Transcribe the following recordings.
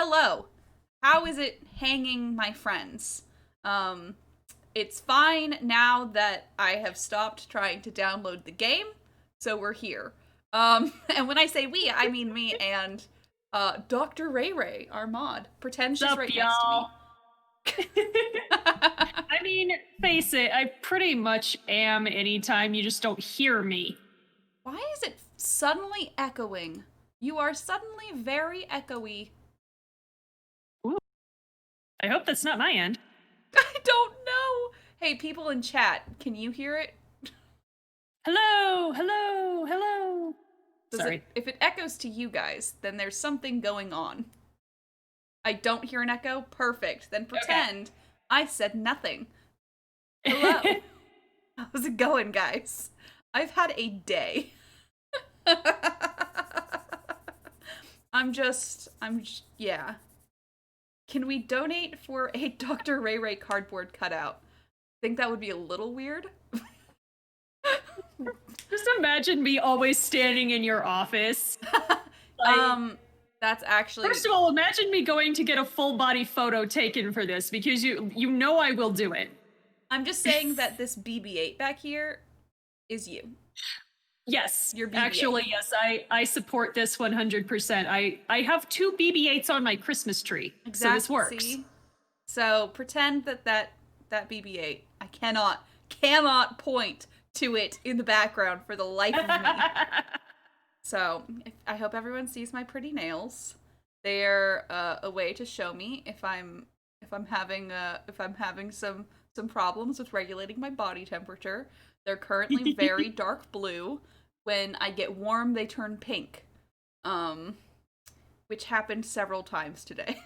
Hello. How is it hanging, my friends? Um, it's fine now that I have stopped trying to download the game, so we're here. And when I say we, I mean me and Dr. Ray-Ray, our mod. Pretend she's Sup, right next to me. y'all? I mean, face it, I pretty much am anytime you just don't hear me. Why is it suddenly echoing? You are suddenly very echoey. Ooh, I hope that's not my end. I don't know. Hey, people in chat, can you hear it? Hello, hello, hello. Does Sorry. if it echoes to you guys, then there's something going on. I don't hear an echo? Perfect. Then pretend I said nothing. Hello. How's it going, guys? I've had a day. Yeah. Can we donate for a Dr. Ray-Ray cardboard cutout? Think that would be a little weird? Just imagine me always standing in your office. Like, That's actually... first of all, imagine me going to get a full body photo taken for this because you know I will do it. I'm just saying that this BB-8 back here is you. Yes, Your BB-8. actually, yes, I support this 100%. I have two BB-8s on my Christmas tree, Exactly. so this works. See? So pretend that BB-8. I cannot point to it in the background for the life of me. So I hope everyone sees my pretty nails. They're a way to show me if I'm having some problems with regulating my body temperature. They're currently very dark blue. When I get warm, they turn pink. Which happened several times today.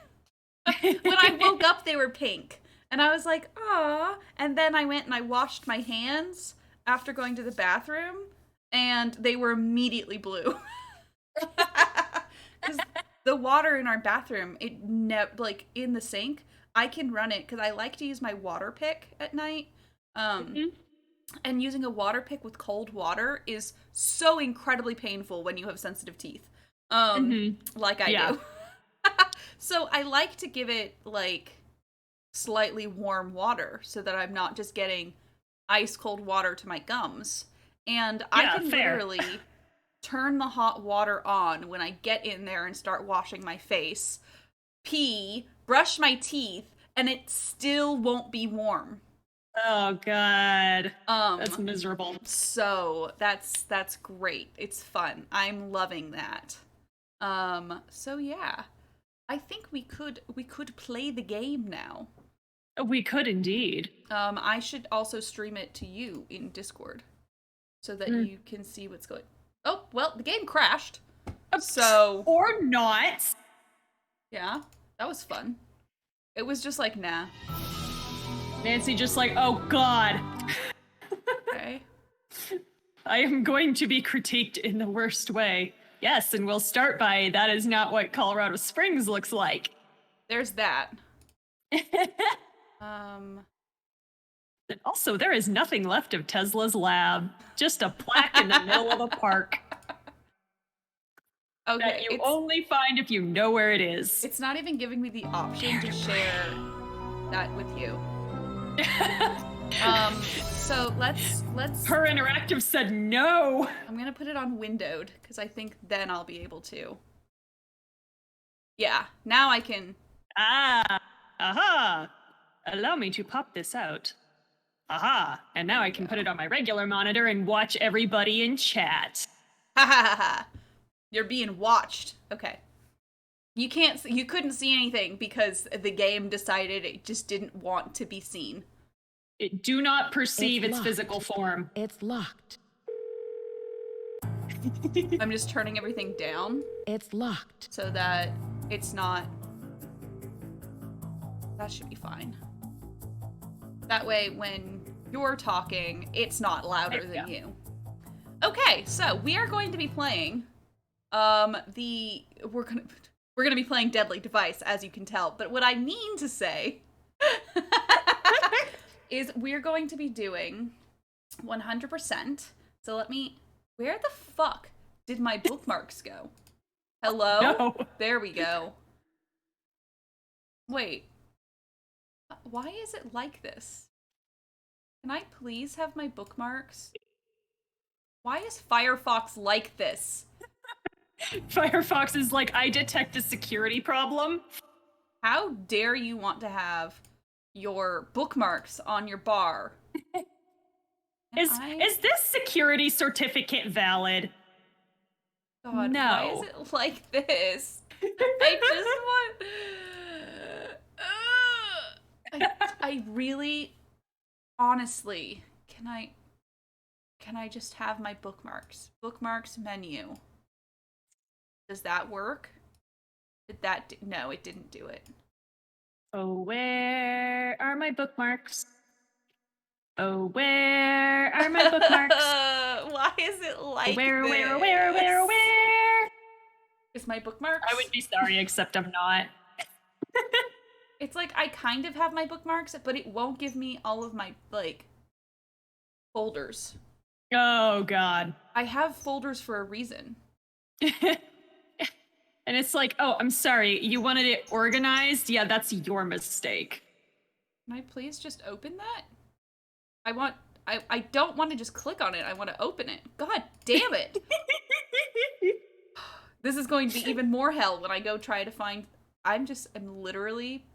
When I woke up, they were pink. And I was like, "Aw." And then I went and I washed my hands after going to the bathroom, and they were immediately blue. Because the water in our bathroom, like in the sink, I can run it because I like to use my water pick at night. And using a water pick with cold water is so incredibly painful when you have sensitive teeth. Like I do. So I like to give it like slightly warm water so that I'm not just getting ice cold water to my gums. And I can literally turn the hot water on when I get in there and start washing my face, pee, brush my teeth, and it still won't be warm. Oh god. That's miserable. So that's great. It's fun. I'm loving that. So yeah. I think we could play the game now. We could indeed. I should also stream it to you in Discord so that you can see what's going. Oh, well, the game crashed. So or not. Yeah, that was fun. It was just like, nah. Nancy just like, "Oh god." Okay. I am going to be critiqued in the worst way. Yes, and we'll start by that is not what Colorado Springs looks like. There's that. And also, there is nothing left of Tesla's lab. Just a plaque in the middle of a park. Okay, that you only find if you know where it is. It's not even giving me the option to share that with you. So let's Her interactive said no. I'm gonna put it on windowed because I think then I'll be able to. Yeah, now I can. Aha. Allow me to pop this out. Aha. And now I can put it on my regular monitor and watch everybody in chat. Ha ha ha ha. You're being watched. Okay. You couldn't see anything because the game decided it just didn't want to be seen. It do not perceive its physical form. It's locked. I'm just turning everything down. It's locked. So that it's not... That should be fine. That way, when you're talking, it's not louder than you. Okay, so we are going to be playing... We're gonna be playing Deadly Device, as you can tell. But what I mean to say is we're going to be doing 100%. So let me... Where the fuck did my bookmarks go? Hello? No. There we go. Wait. Why is it like this? Can I please have my bookmarks? Why is Firefox like this? Firefox is like, I detect a security problem. How dare you want to have your bookmarks on your bar? Is this security certificate valid? God, why is No. it like this? I just want. I really, honestly, can I just have my bookmarks? Bookmarks menu. Does that work? Did that do- No, it didn't do it. Oh, where are my bookmarks? Oh, where are my bookmarks? Why is it like Where, this? where, where, where, where? Is my bookmarks? I would be sorry, except I'm not. It's like I kind of have my bookmarks, but it won't give me all of my, like, folders. Oh, God. I have folders for a reason. And it's like, oh, I'm sorry, you wanted it organized? Yeah, that's your mistake. Can I please just open that? I don't want to just click on it. I want to open it. God damn it. This is going to be even more hell when I go try to find. I'm literally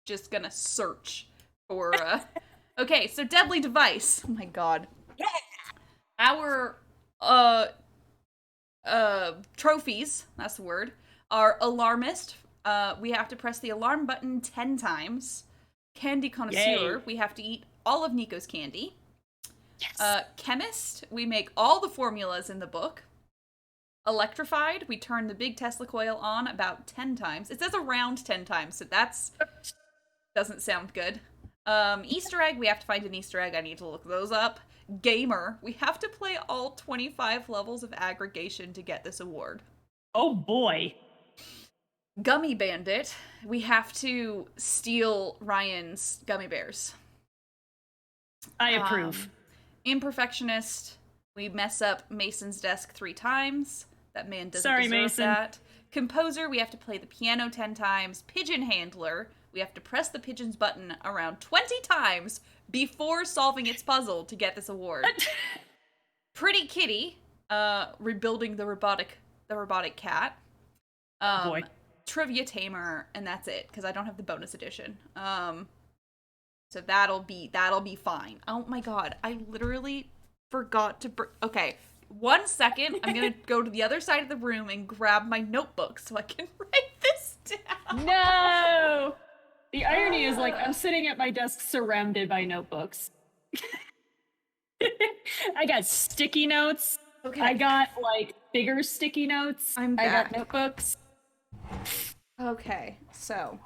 just gonna search for Okay, so deadly device. Oh my god. Our trophies, that's the word, are alarmist. We have to press the alarm button 10 times. Candy connoisseur, Yay. we have to eat all of Nico's candy. Yes. Chemist, we make all the formulas in the book. Electrified, we turn the big Tesla coil on about 10 times. It says around 10 times, so that's doesn't sound good. Easter egg, we have to find an Easter egg. I need to look those up. Gamer, we have to play all 25 levels of aggregation to get this award. Oh boy. Gummy bandit, we have to steal Ryan's gummy bears. I approve. Imperfectionist, we mess up Mason's desk 3 times. That man doesn't Sorry, deserve Mason. that. Composer, we have to play the piano 10 times. Pigeon handler, we have to press the pigeon's button around 20 times before solving its puzzle to get this award. Pretty kitty, rebuilding the robotic cat. Oh boy. Trivia tamer, and that's it because I don't have the bonus edition. So that'll be fine. Oh my god, I literally forgot to okay, 1 second. I'm gonna go to the other side of the room and grab my notebook so I can write this down. No! The irony is, like, I'm sitting at my desk surrounded by notebooks. I got sticky notes. Okay. I got, like, bigger sticky notes. I'm I back. got notebooks. Okay, so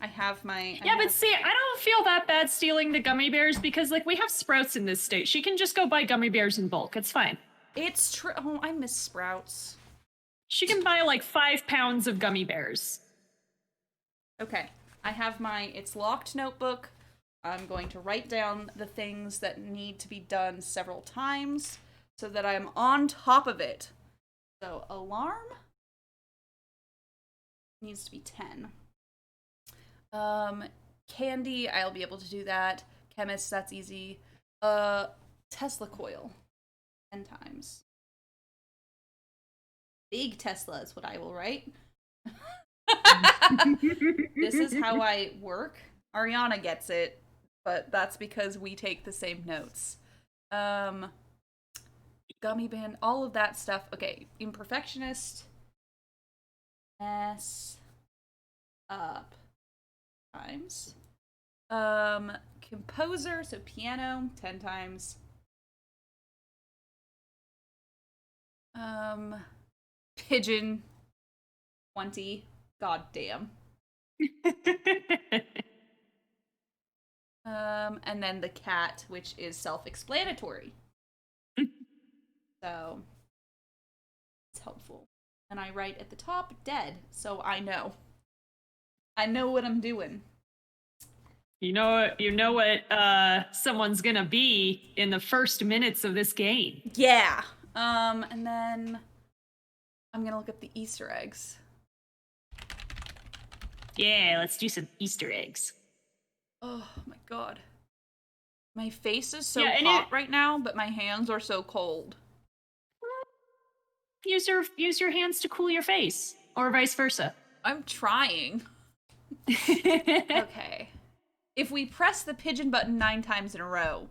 I have my. But see, I don't feel that bad stealing the gummy bears because, like, we have Sprouts in this state. She can just go buy gummy bears in bulk. It's fine. It's true. Oh, I miss Sprouts. She can buy, like, 5 pounds of gummy bears. Okay, I have my It's Locked notebook. I'm going to write down the things that need to be done several times so that I'm on top of it. So, alarm needs to be 10. Candy, I'll be able to do that. Chemist, that's easy. Tesla coil, 10 times. Big Tesla is what I will write. This is how I work. Ariana gets it, but that's because we take the same notes. Gummy band, all of that stuff. Okay, imperfectionist. Mess up times. Composer, so piano, 10 times. Pigeon, 20. God damn. And then the cat, which is self-explanatory. So, it's helpful. And I write at the top, dead, so I know. I know what I'm doing. You know what someone's gonna be in the first minutes of this game. Yeah. And then I'm gonna look up the Easter eggs. Yeah, let's do some Easter eggs. Oh my god. My face is so Yeah, hot right now, but my hands are so cold. Use your hands to cool your face, or vice versa. I'm trying. Okay. If we press the pigeon button 9 times in a row,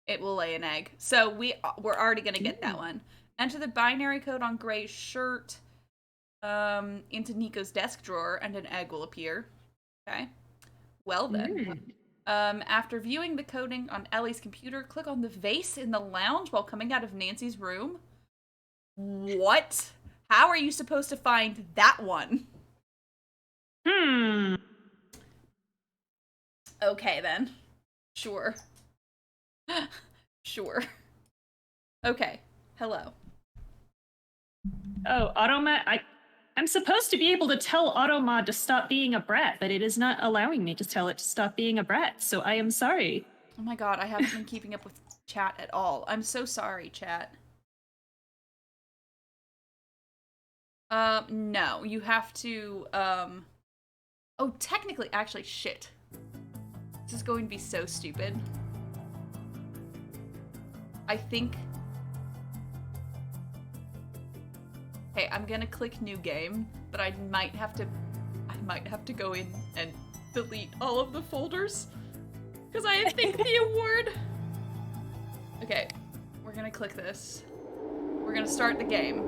it will lay an egg. So we're already gonna get that one. Enter the binary code on Gray's shirt into Nico's desk drawer, and an egg will appear. Okay. Well then. After viewing the coding on Ellie's computer, click on the vase in the lounge while coming out of Nancy's room. What? How are you supposed to find that one? Okay, then. Sure. Sure. Okay. Hello. Oh, I'm supposed to be able to tell Automod to stop being a brat, but it is not allowing me to tell it to stop being a brat, so I am sorry. Oh my god, I haven't been keeping up with chat at all. I'm so sorry, chat. No. You have to, Oh, technically, actually, shit. This is going to be so stupid. I think... Hey, I'm gonna click new game, but I might have to go in and delete all of the folders. Because I think the award... Okay, we're gonna click this. We're gonna start the game.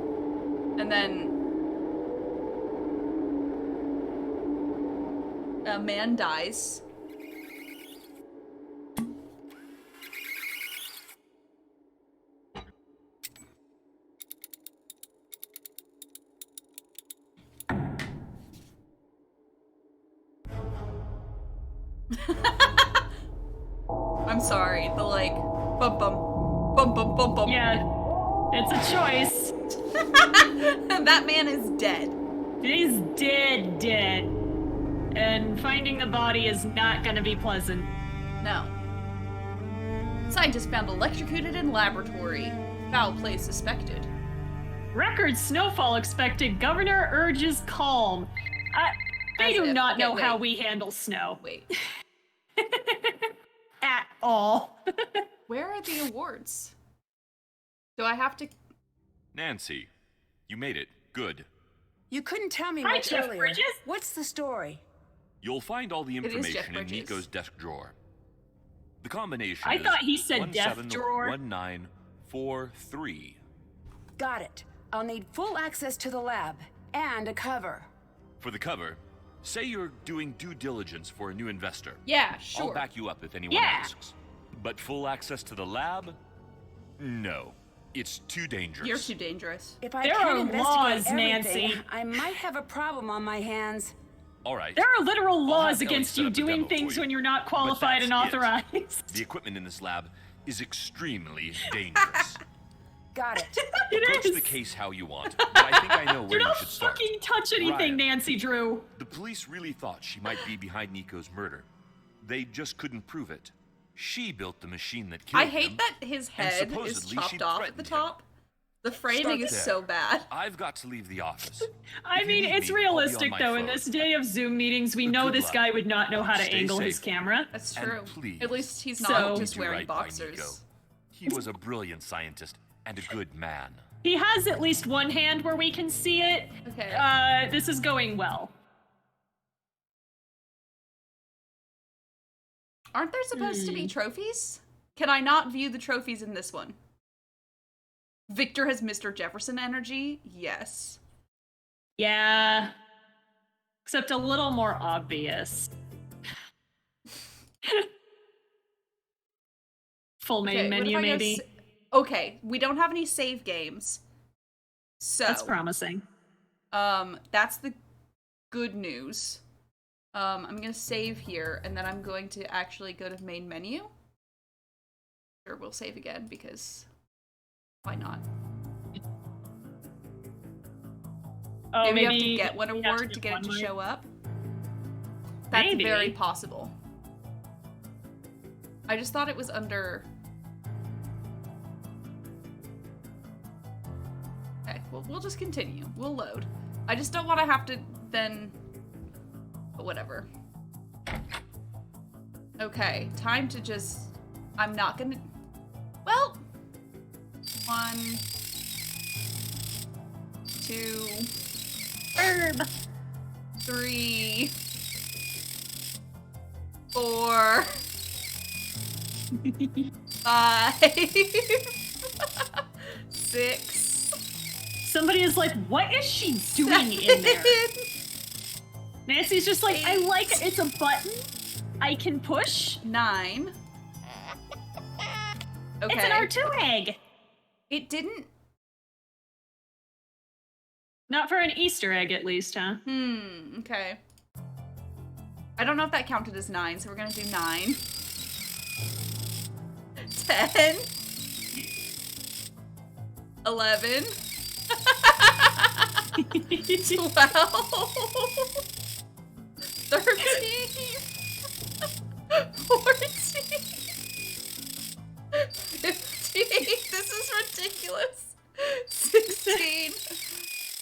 And then... a man dies. I'm sorry, the like, bum bum, bum bum bum bum. Yeah, it's a choice. That man is dead. He's dead. And finding the body is not gonna be pleasant. No. Scientists found electrocuted in laboratory. Foul play suspected. Record snowfall expected. Governor urges calm. They do not know how we handle snow. Wait. At all. Where are the awards? Do I have to... Nancy, you made it. Good. You couldn't tell me Hi, much Jeff earlier. Bridges. What's the story? You'll find all the is Jeff information in Bridges. Nico's desk drawer. The combination I is thought he said desk drawer. 171943. Got it. I'll need full access to the lab and a cover. For the cover, say you're doing due diligence for a new investor. Yeah, sure. I'll back you up if anyone Yeah. asks. But full access to the lab? No. It's too dangerous. You're too dangerous. If I There can't are investigate laws, everything, Nancy. I might have a problem on my hands. All right. There are literal I'll laws have Ellie against set you up a demo doing for things you. when you're not But qualified and that's it. authorized. The equipment in this lab is extremely dangerous. Got it. Approach the case how you want, but I think I know Do where you not should start. fucking touch anything, Ryan. Nancy Drew. The police really thought she might be behind Nico's murder. They just couldn't prove it. She built the machine that killed I him. hate that his head is supposedly chopped she off at the threatened him. top. The framing is there. so bad. I've got to leave the office. I If you mean, need it's me, I'll be on realistic my though. In phone. this day of Zoom meetings, we But know good this luck. guy would not know how to Stay angle his safe. camera. That's And true. please, At least he's So- not just do wearing right by Nico. boxers. He was a brilliant scientist and a good man. He has at least one hand where we can see it. Okay. This is going well. Aren't there supposed to be trophies? Can I not view the trophies in this one? Victor has Mr. Jefferson energy? Yes. Yeah. Except a little more obvious. Full main Okay, what if menu, I go maybe. Okay, we don't have any save games. So, That's promising. that's the good news. I'm gonna save here, and then I'm going to actually go to main menu. Sure, we'll save again, because why not? Oh, Maybe you have to get one we have award to get it to one more. show up. That's Maybe. very possible. I just thought it was under... Okay, we'll just continue. We'll load. I just don't want to have to then But whatever. Okay, time to just... I'm not gonna... Well... 1... 2... Herb. 3... 4... 5... 6... Somebody is like, what is she doing in there? Nancy's just like, I like it. It's a button I can push. 9... Okay. It's an R2 egg. It didn't... Not for an Easter egg, at least, huh? Okay. I don't know if that counted as 9, so we're gonna do 9. 10. 11. 12. 13. 14. 15. This is ridiculous. 16.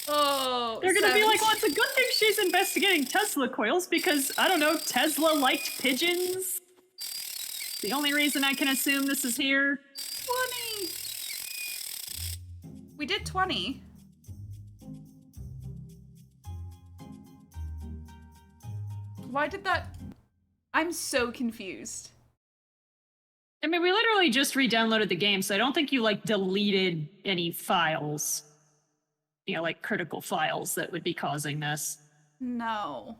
Oh, They're gonna 17. be like, well, it's a good thing she's investigating Tesla coils because, I don't know, Tesla liked pigeons? The only reason I can assume this is here. 20. We did 20. Why did that... I'm so confused. I mean, we literally just re-downloaded the game, so I don't think you, like, deleted any files. You know, like, critical files that would be causing this. No.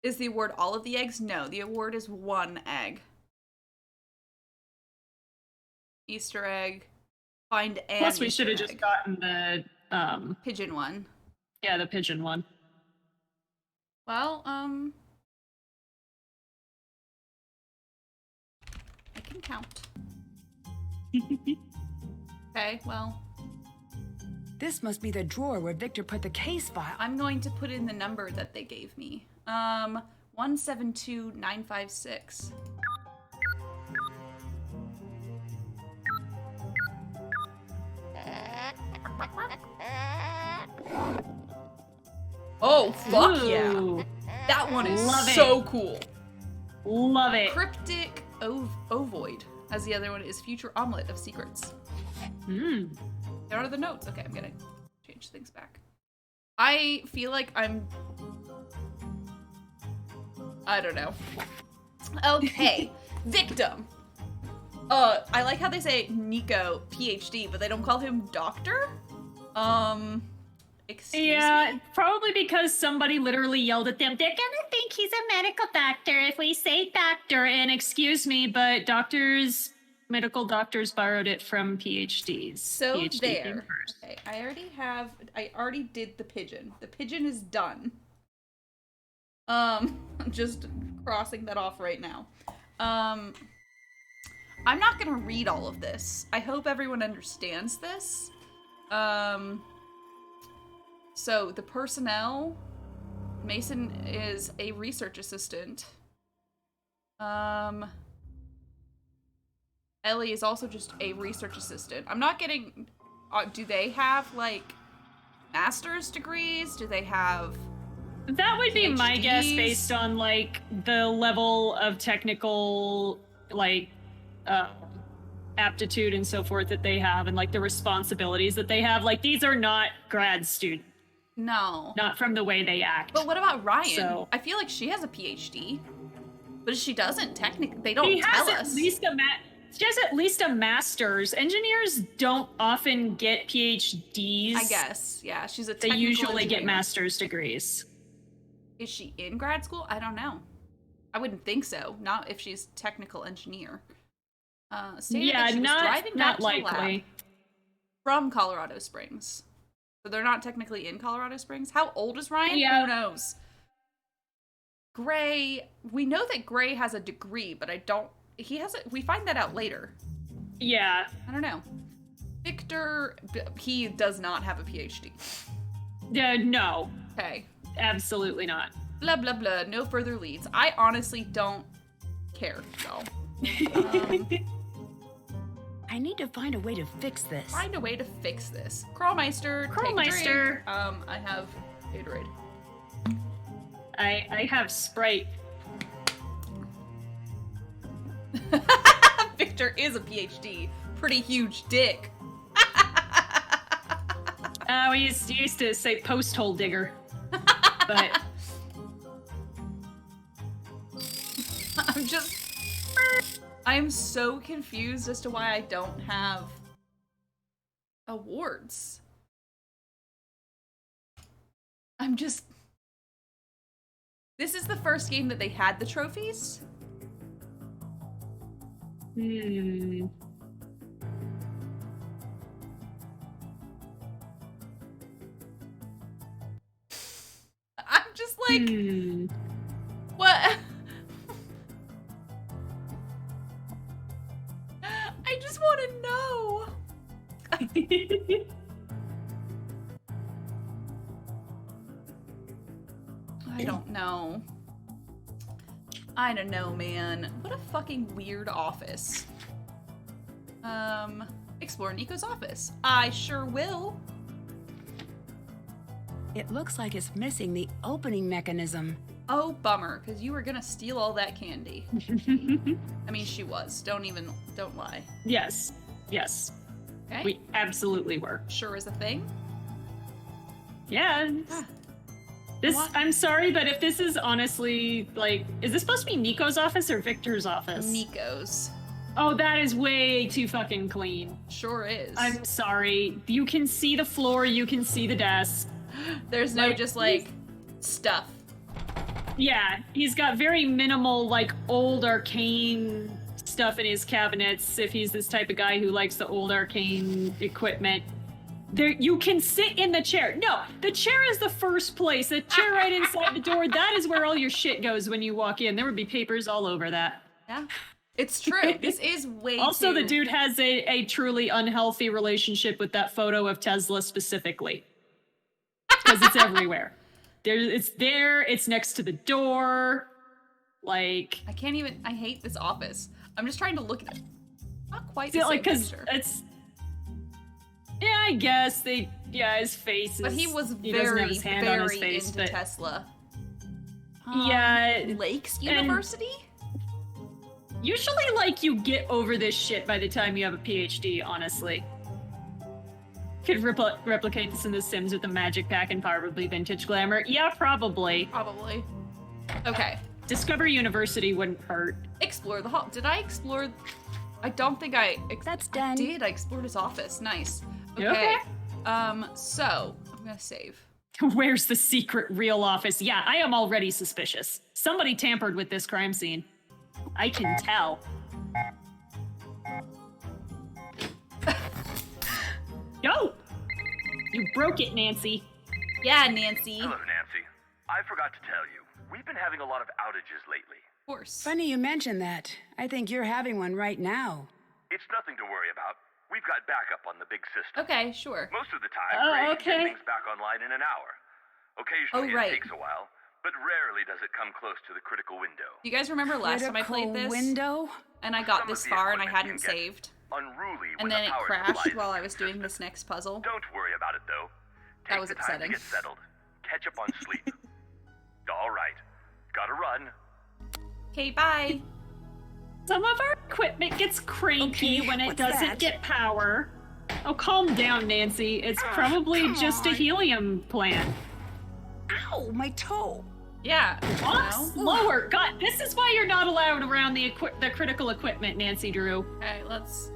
Is the award all of the eggs? No, the award is 1 egg. Easter egg. Find an Plus, we Easter should have just egg. gotten the, Pigeon one. yeah, the pigeon one. Well, I can count. Okay, well, This must be the drawer where Victor put the case file. I'm going to put in the number that they gave me. 172956. Oh, fuck yeah. Ooh, That one is Love it. so cool. love it. Cryptic ovoid, as the other one is future omelet of secrets. Mm. There are the notes. Okay, I'm gonna change things back. I feel like I don't know. Okay, victim. I like how they say Nico PhD, but they don't call him doctor. Excuse me? Probably because somebody literally yelled at them. They're gonna think he's a medical doctor if we say doctor. And excuse me, but medical doctors borrowed it from PhDs. So PhD there. came first. Okay, I already did the pigeon. The pigeon is done. I'm just crossing that off right now. I'm not gonna read all of this. I hope everyone understands this. So the personnel, Mason is a research assistant. Ellie is also just a research assistant. I'm not getting, do they have like master's degrees? Do they have That would be my guess PhDs? based on like the level of technical like aptitude and so forth that they have and like the responsibilities that they have. Like these are not grad students. No. Not from the way they act. But what about Ryan? So- I feel like she has a PhD. But if she doesn't, technically, they don't She tell has us. she has at least a master's. Engineers don't often get PhDs. I guess. Yeah, she's a They technical usually get engineer. master's degrees. Is she in grad school? I don't know. I wouldn't think so. Not if she's technical engineer. Stated that she was driving back not to the lab likely. from Colorado Springs. So they're not technically in Colorado Springs. How old is Ryan? Yeah. Who knows? Gray, we know that Gray has a degree, but we find that out later. Yeah. I don't know. Victor, he does not have a PhD. No, Okay. absolutely not. Blah, blah, blah. No further leads. I honestly don't care, so. I need to find a way to fix this. Find a way to fix this. Crawlmeister, take a drink. Crawlmeister. I have Gatorade. I have Sprite. Victor is a PhD. Pretty huge dick. We used to say post hole digger. But I'm so confused as to why I don't have awards. This is the first game that they had the trophies? I'm just like, what? I just want to know. I don't know. I don't know, man. What a fucking weird office. Explore Nico's office. I sure will. It looks like it's missing the opening mechanism. Oh, bummer, because you were gonna steal all that candy. I mean, she was. Don't lie. Yes. Okay. We absolutely were. Sure is a thing. Yeah. I'm sorry, but if this is honestly, like, is this supposed to be Nico's office or Victor's office? Nico's. Oh, that is way too fucking clean. Sure is. I'm sorry. You can see the floor, you can see the desk. There's no just, like, stuff. Yeah, he's got very minimal, like, old arcane stuff in his cabinets, if he's this type of guy who likes the old arcane equipment. There, you can sit in the chair. No, the chair is the first place. The chair right inside the door, that is where all your shit goes when you walk in. There would be papers all over that. Yeah. It's true. This is way Also, too... the dude has a truly unhealthy relationship with that photo of Tesla specifically. Because it's everywhere. It's there, it's next to the door. Like... I hate this office. I'm just trying to look at it. Not quite the like, same because picture. it's... Yeah, I guess his face is... But he was doesn't very, have his hand on his very face, into but... Tesla. Yeah. Lakes University? Usually, like, you get over this shit by the time you have a PhD, honestly. Could replicate this in The Sims with a magic pack and probably vintage glamour. Yeah, probably. Probably. Okay. Discover University wouldn't hurt. Explore the hall. Did I explore... I don't think I... That's done. I did. I explored his office. Nice. Okay. Okay. So, I'm gonna save. Where's the secret real office? Yeah, I am already suspicious. Somebody tampered with this crime scene. I can tell. Go! You broke it, Nancy. Yeah, Nancy. Hello, Nancy. I forgot to tell you, we've been having a lot of outages lately. Of course. Funny you mention that. I think you're having one right now. It's nothing to worry about. We've got backup on the big system. Okay, sure. Most of the time, Oh, Ray okay. can get things back online in an hour. Occasionally, Oh, right. it takes a while, but rarely does it come close to the critical window. You guys remember last time I played this? Window? And I got Some of this the far and I equipment hadn't can get saved. Unruly And when then the it power crashed supply while I is was doing this inconsistent. next puzzle. Don't worry about it, though. That Take was the time to upsetting. get settled. Catch up on sleep. All right. Gotta run. Okay, bye. Some of our equipment gets cranky Okay, when it what's doesn't that? get power. Oh, calm down, Nancy. It's probably come just a on. helium plant. Ow, my toe. Yeah. Walk no. slower. God, this is why you're not allowed around the critical equipment, Nancy Drew. Okay, let's...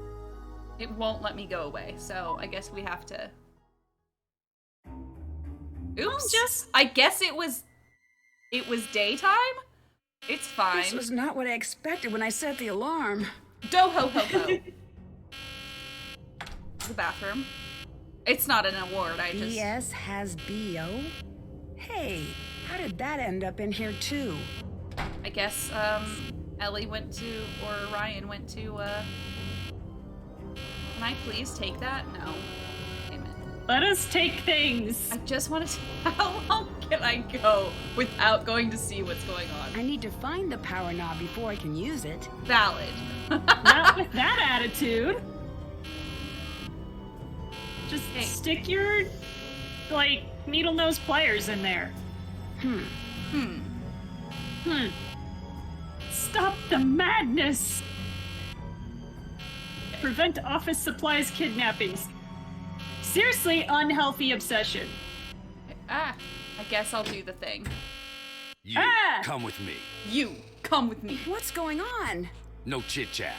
It won't let me go away, so I guess we have to... Oops. I guess it was daytime? It's fine. This was not what I expected when I set the alarm. Do-ho-ho-ho. The bathroom. It's not an award, I just... BS has BO? Hey, how did that end up in here too? I guess, Ellie went to, or Ryan went to, Can I please take that? No. Damn it. Let us take things. I just want to... How long can I go without going to see what's going on? I need to find the power knob before I can use it. Valid. Not with that attitude. Just Hey. stick your, like, needle nose pliers in there. Stop the madness! Prevent office supplies kidnappings. Seriously unhealthy obsession. I guess I'll do the thing. You, come with me. You, come with me. What's going on? No chit-chat.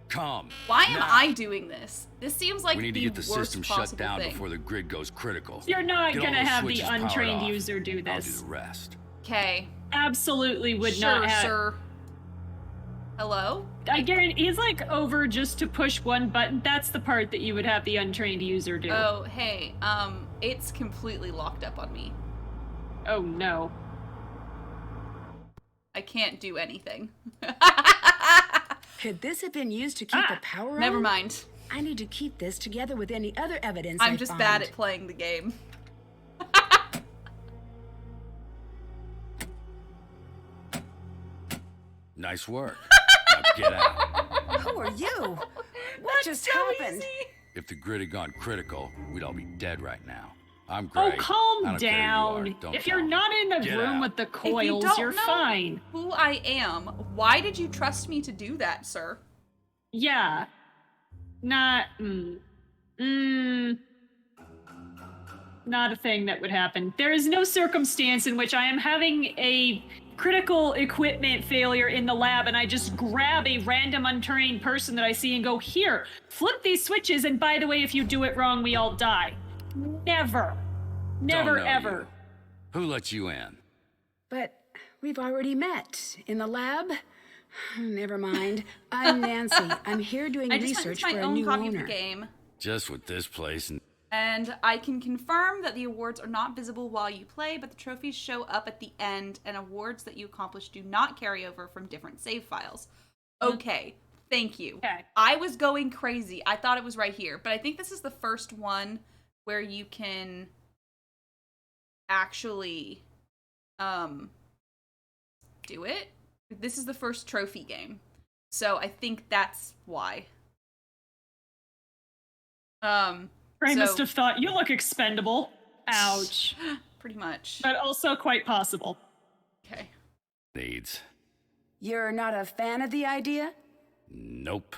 Come. Why am now. I doing this? This seems like We need to the get the worst system shut possible down thing. before the grid goes critical. You're not Get all gonna those have the switches powered untrained off. user do I'll do this. the rest. Okay. Absolutely would Sure, not have. sir. Hello? I guarantee he's like over just to push one button. That's the part that you would have the untrained user do. Oh, hey, it's completely locked up on me. Oh no. I can't do anything. Could this have been used to keep the power on? Never mind. I need to keep this together with any other evidence I'm I just find. bad at playing the game. Nice work. Now get out. Who are you? What just happened? If the grid had gone critical, we'd all be dead right now. I'm Oh, great. I calm don't care who you down. are. Don't If you're tell. not in the Get room out. with the If you coils, don't you're know fine. who I am, why did you trust me to do that, sir? Yeah. Not. Not a thing that would happen. There is no circumstance in which I am having a critical equipment failure in the lab and I just grab a random untrained person that I see and go, here, flip these switches, and by the way, if you do it wrong, we all die. Never. Never, Don't know ever. you. Who let you in? But we've already met. In the lab? Never mind. I'm Nancy. I'm here doing I just research went for into my a own new copy owner. of the game, Just with this place and and I can confirm that the awards are not visible while you play, but the trophies show up at the end, and awards that you accomplish do not carry over from different save files. Okay, thank you. Okay. I was going crazy. I thought it was right here, but I think this is the first one where you can actually do it. This is the first trophy game, so I think that's why. Ray So- must have thought, you look expendable. Ouch. Pretty much. But also quite possible. Okay. needs. You're not a fan of the idea? Nope.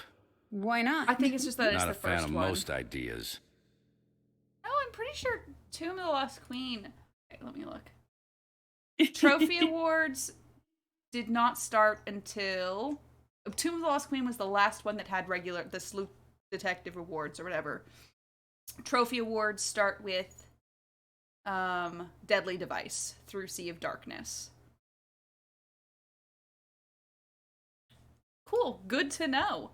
Why not? I think it's just that it's Not the a fan first of one. most ideas. No, I'm pretty sure Tomb of the Lost Queen. Okay, let me look. Trophy awards did not start until Tomb of the Lost Queen was the last one that had the sleuth detective awards or whatever. Trophy awards start with Deadly Device through Sea of Darkness. Cool, good to know.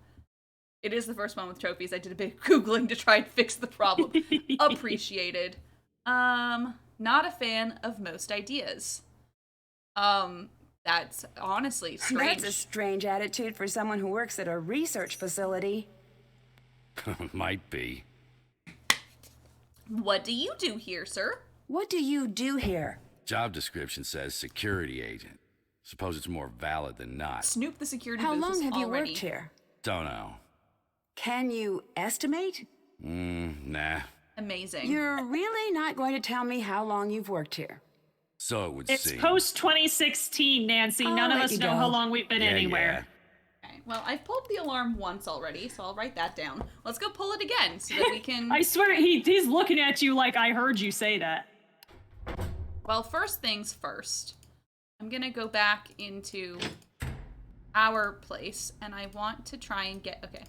It is the first one with trophies. I did a bit of Googling to try and fix the problem. Appreciated. Not a fan of most ideas. That's honestly strange. That's a strange attitude for someone who works at a research facility. Might be. What do you do here, sir? What do you do here? Job description says security agent. Suppose it's more valid than not. Snoop the security How booth long is have you already... worked here? Don't know. Can you estimate? Nah. Amazing. You're really not going to tell me how long you've worked here. So it would It's seem. post 2016, Nancy. I'll None of let us you know go. how long we've been Yeah, anywhere. Okay, well, I've pulled the alarm once already, so I'll write that down. Let's go pull it again so that we can... I swear he's looking at you like I heard you say that. Well, first things first. I'm gonna go back into our place, and I want to try and get... Okay.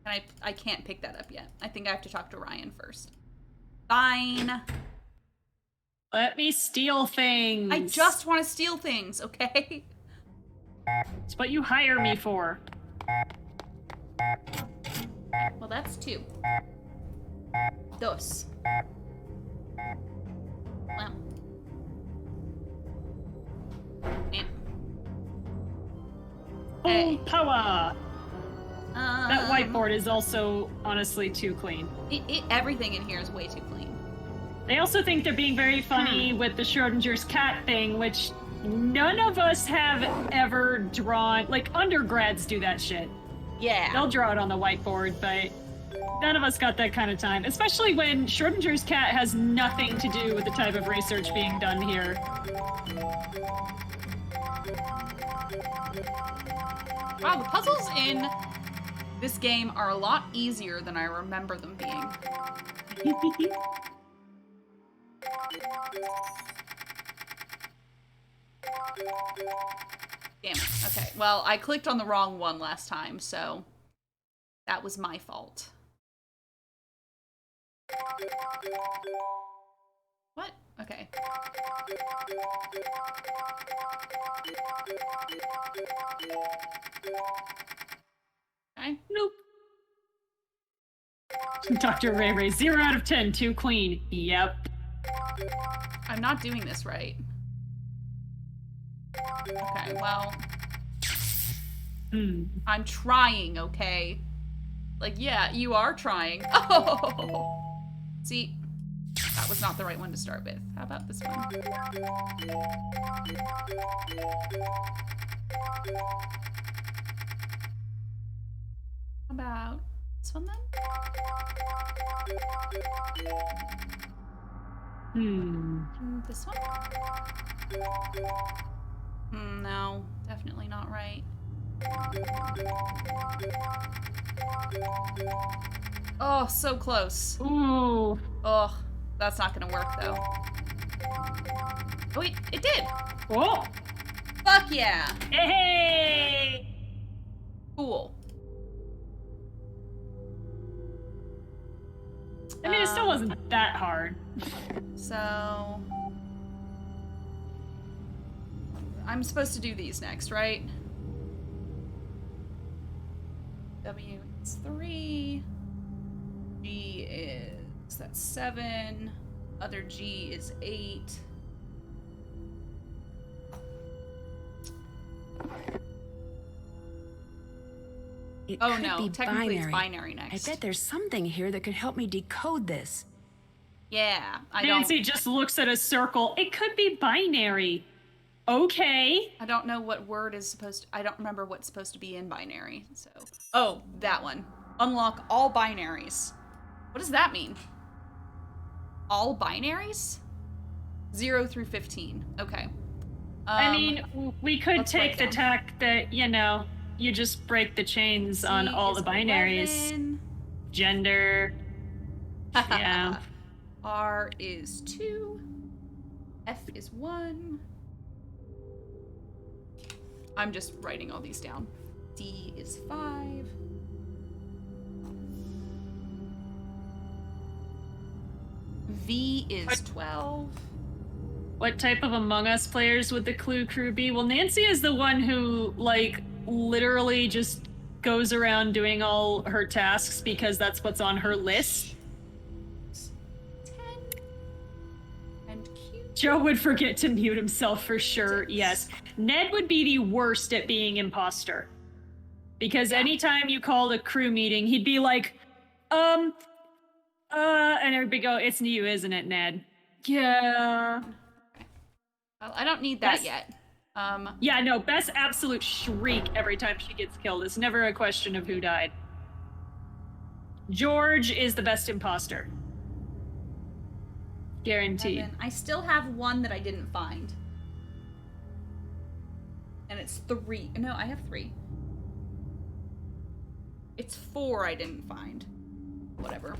And I can't pick that up yet. I think I have to talk to Ryan first. Fine. Let me steal things. I just want to steal things, okay? It's what you hire me for. Well, that's 2. Dos. Well. Yeah. Full Hey. power. That Um, whiteboard is also honestly too clean. Everything in here is way too clean. They also think they're being very funny with the Schrodinger's cat thing, which none of us have ever drawn. Like, undergrads do that shit. Yeah. They'll draw it on the whiteboard, but None of us got that kind of time, especially when Schrodinger's cat has nothing to do with the type of research being done here. Wow, the puzzles in this game are a lot easier than I remember them being. Damn it. Okay, well, I clicked on the wrong one last time, so that was my fault. What? Okay. Okay. Nope. Dr. Rey-Rey, 0 out of 10, too clean. Yep. I'm not doing this right. Okay, well... I'm trying, okay? Like, yeah, you are trying. Oh! See, that was not the right one to start with. How about this one? How about this one, then? This one? No, definitely not right. Oh, so close. Ooh. Oh, that's not gonna work, though. Oh, wait, it did! Whoa. Fuck yeah! Hey! Cool. I mean, it still wasn't that hard. So... I'm supposed to do these next, right? W is 3. G is... that's 7. Other G is 8. It Oh could no, be technically binary. it's binary next. I bet there's something here that could help me decode this. Yeah, Nancy just looks at a circle. It could be binary. Okay. I don't know what word is supposed to... I don't remember what's supposed to be in binary, so... Oh, that one. Unlock all binaries. What does that mean? All binaries? 0 through 15. Okay. I mean, we could take the down. tack that, you know, you just break the chains on all the binaries. 11. Gender. Yeah. R is 2. F is 1. I'm just writing all these down. D is 5. V is 12. What type of Among Us players would the Clue crew be? Well, Nancy is the one who, like, literally just goes around doing all her tasks because that's what's on her list. 10. And Q. Joe would forget to mute himself for sure, yes. Ned would be the worst at being imposter. Because anytime you called a crew meeting, he'd be like, and everybody go, it's you, isn't it, Ned? Yeah. Well, I don't need that yet. Yeah, no, Bess absolute shriek every time she gets killed. It's never a question of who died. George is the best imposter. Guaranteed. 11. I still have one that I didn't find. And it's 3. No, I have 3. It's 4 I didn't find. Whatever.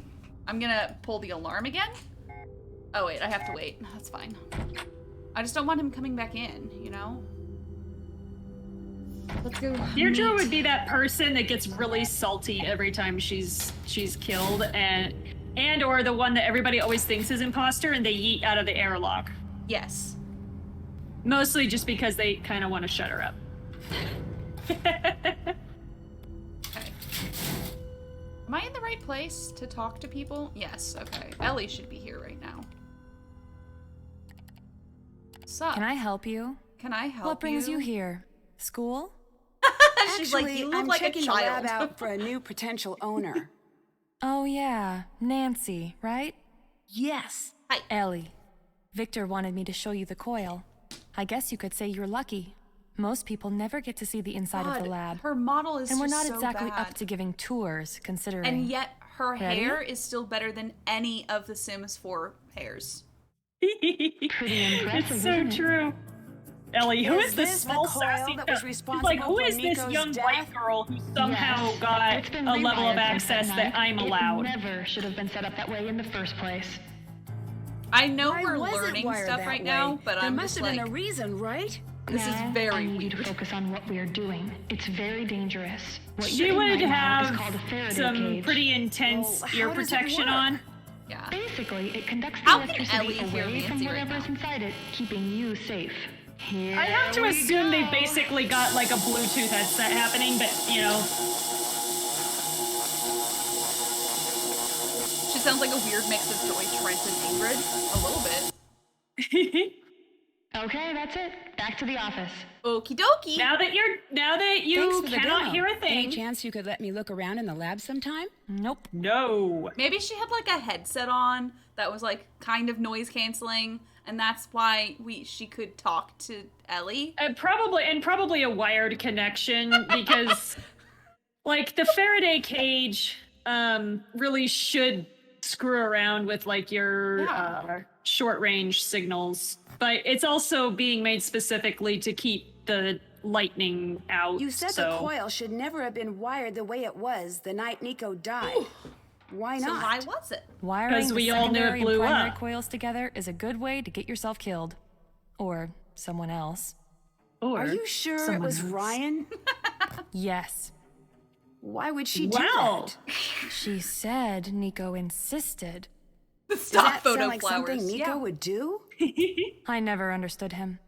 I'm gonna pull the alarm again. Oh wait, I have to wait. That's fine. I just don't want him coming back in, you know? Let's go. Deirdre would be that person that gets really salty every time she's killed and or the one that everybody always thinks is imposter and they yeet out of the airlock. Yes. Mostly just because they kind of want to shut her up. Okay. Am I in the right place to talk to people? Yes, okay. Ellie should be here right now. Sup? Can I help you? Can I help What brings you here? School? She's Actually, like, you look I'm like a checking the lab child. out for a new potential owner. Oh yeah, Nancy, right? Yes. Ellie. Victor wanted me to show you the coil. I guess you could say you're lucky. Most people never get to see the inside of the lab. Her model is And we're just not so exactly bad. up to giving tours, considering. And yet her Ready? hair is still better than any of the Sims 4 hairs. Pretty impressive, It's so isn't it? true. Ellie, who Is is this this the small coil sassy? that was She's responsible like, who for is this Nico's young death? white girl who somehow Yes. got It's been a level of rewired since access that night. I'm allowed? It never should have been set up that way in the first place. I know Why we're was it learning wired stuff that right way? now, but there I'm must just have like, been a reason, right? this is Now, very I need you to weird. focus on what we are doing. It's very dangerous. What She you're in would right now is have called a Faraday some cage. pretty intense Well, ear how does it protection work? on. Yeah. Basically, it conducts the How can electricity Ellie hear away from Nancy right whatever's now? inside it, keeping you safe. Here I have to we assume they go. basically got like a Bluetooth headset happening, but you know. She sounds like a weird mix of Joy Trent and Ingrid. A little bit. Okay, that's it. Back to the office. Okie dokie. now that Thanks you for the cannot demo. hear a Any thing. chance you could let me look around in the lab sometime? Nope. No. Maybe she had like a headset on that was like kind of noise canceling, and that's why she could talk to Ellie. Probably a wired connection because like the Faraday cage really should screw around with like your short range signals, but it's also being made specifically to keep the lightning out. You said so. the coil should never have been wired the way it was the night Nico died. Why So not? why was it? Wiring 'Cause the we all knew it secondary and blew primary up. coils together is a good way to get yourself killed. Or someone else. Or Are you sure it someone was else. Ryan? Yes. Why would she do Wow. that? She said Nico insisted. The Does stock that photo sound like flowers. something Nico Yeah. would do? I never understood him.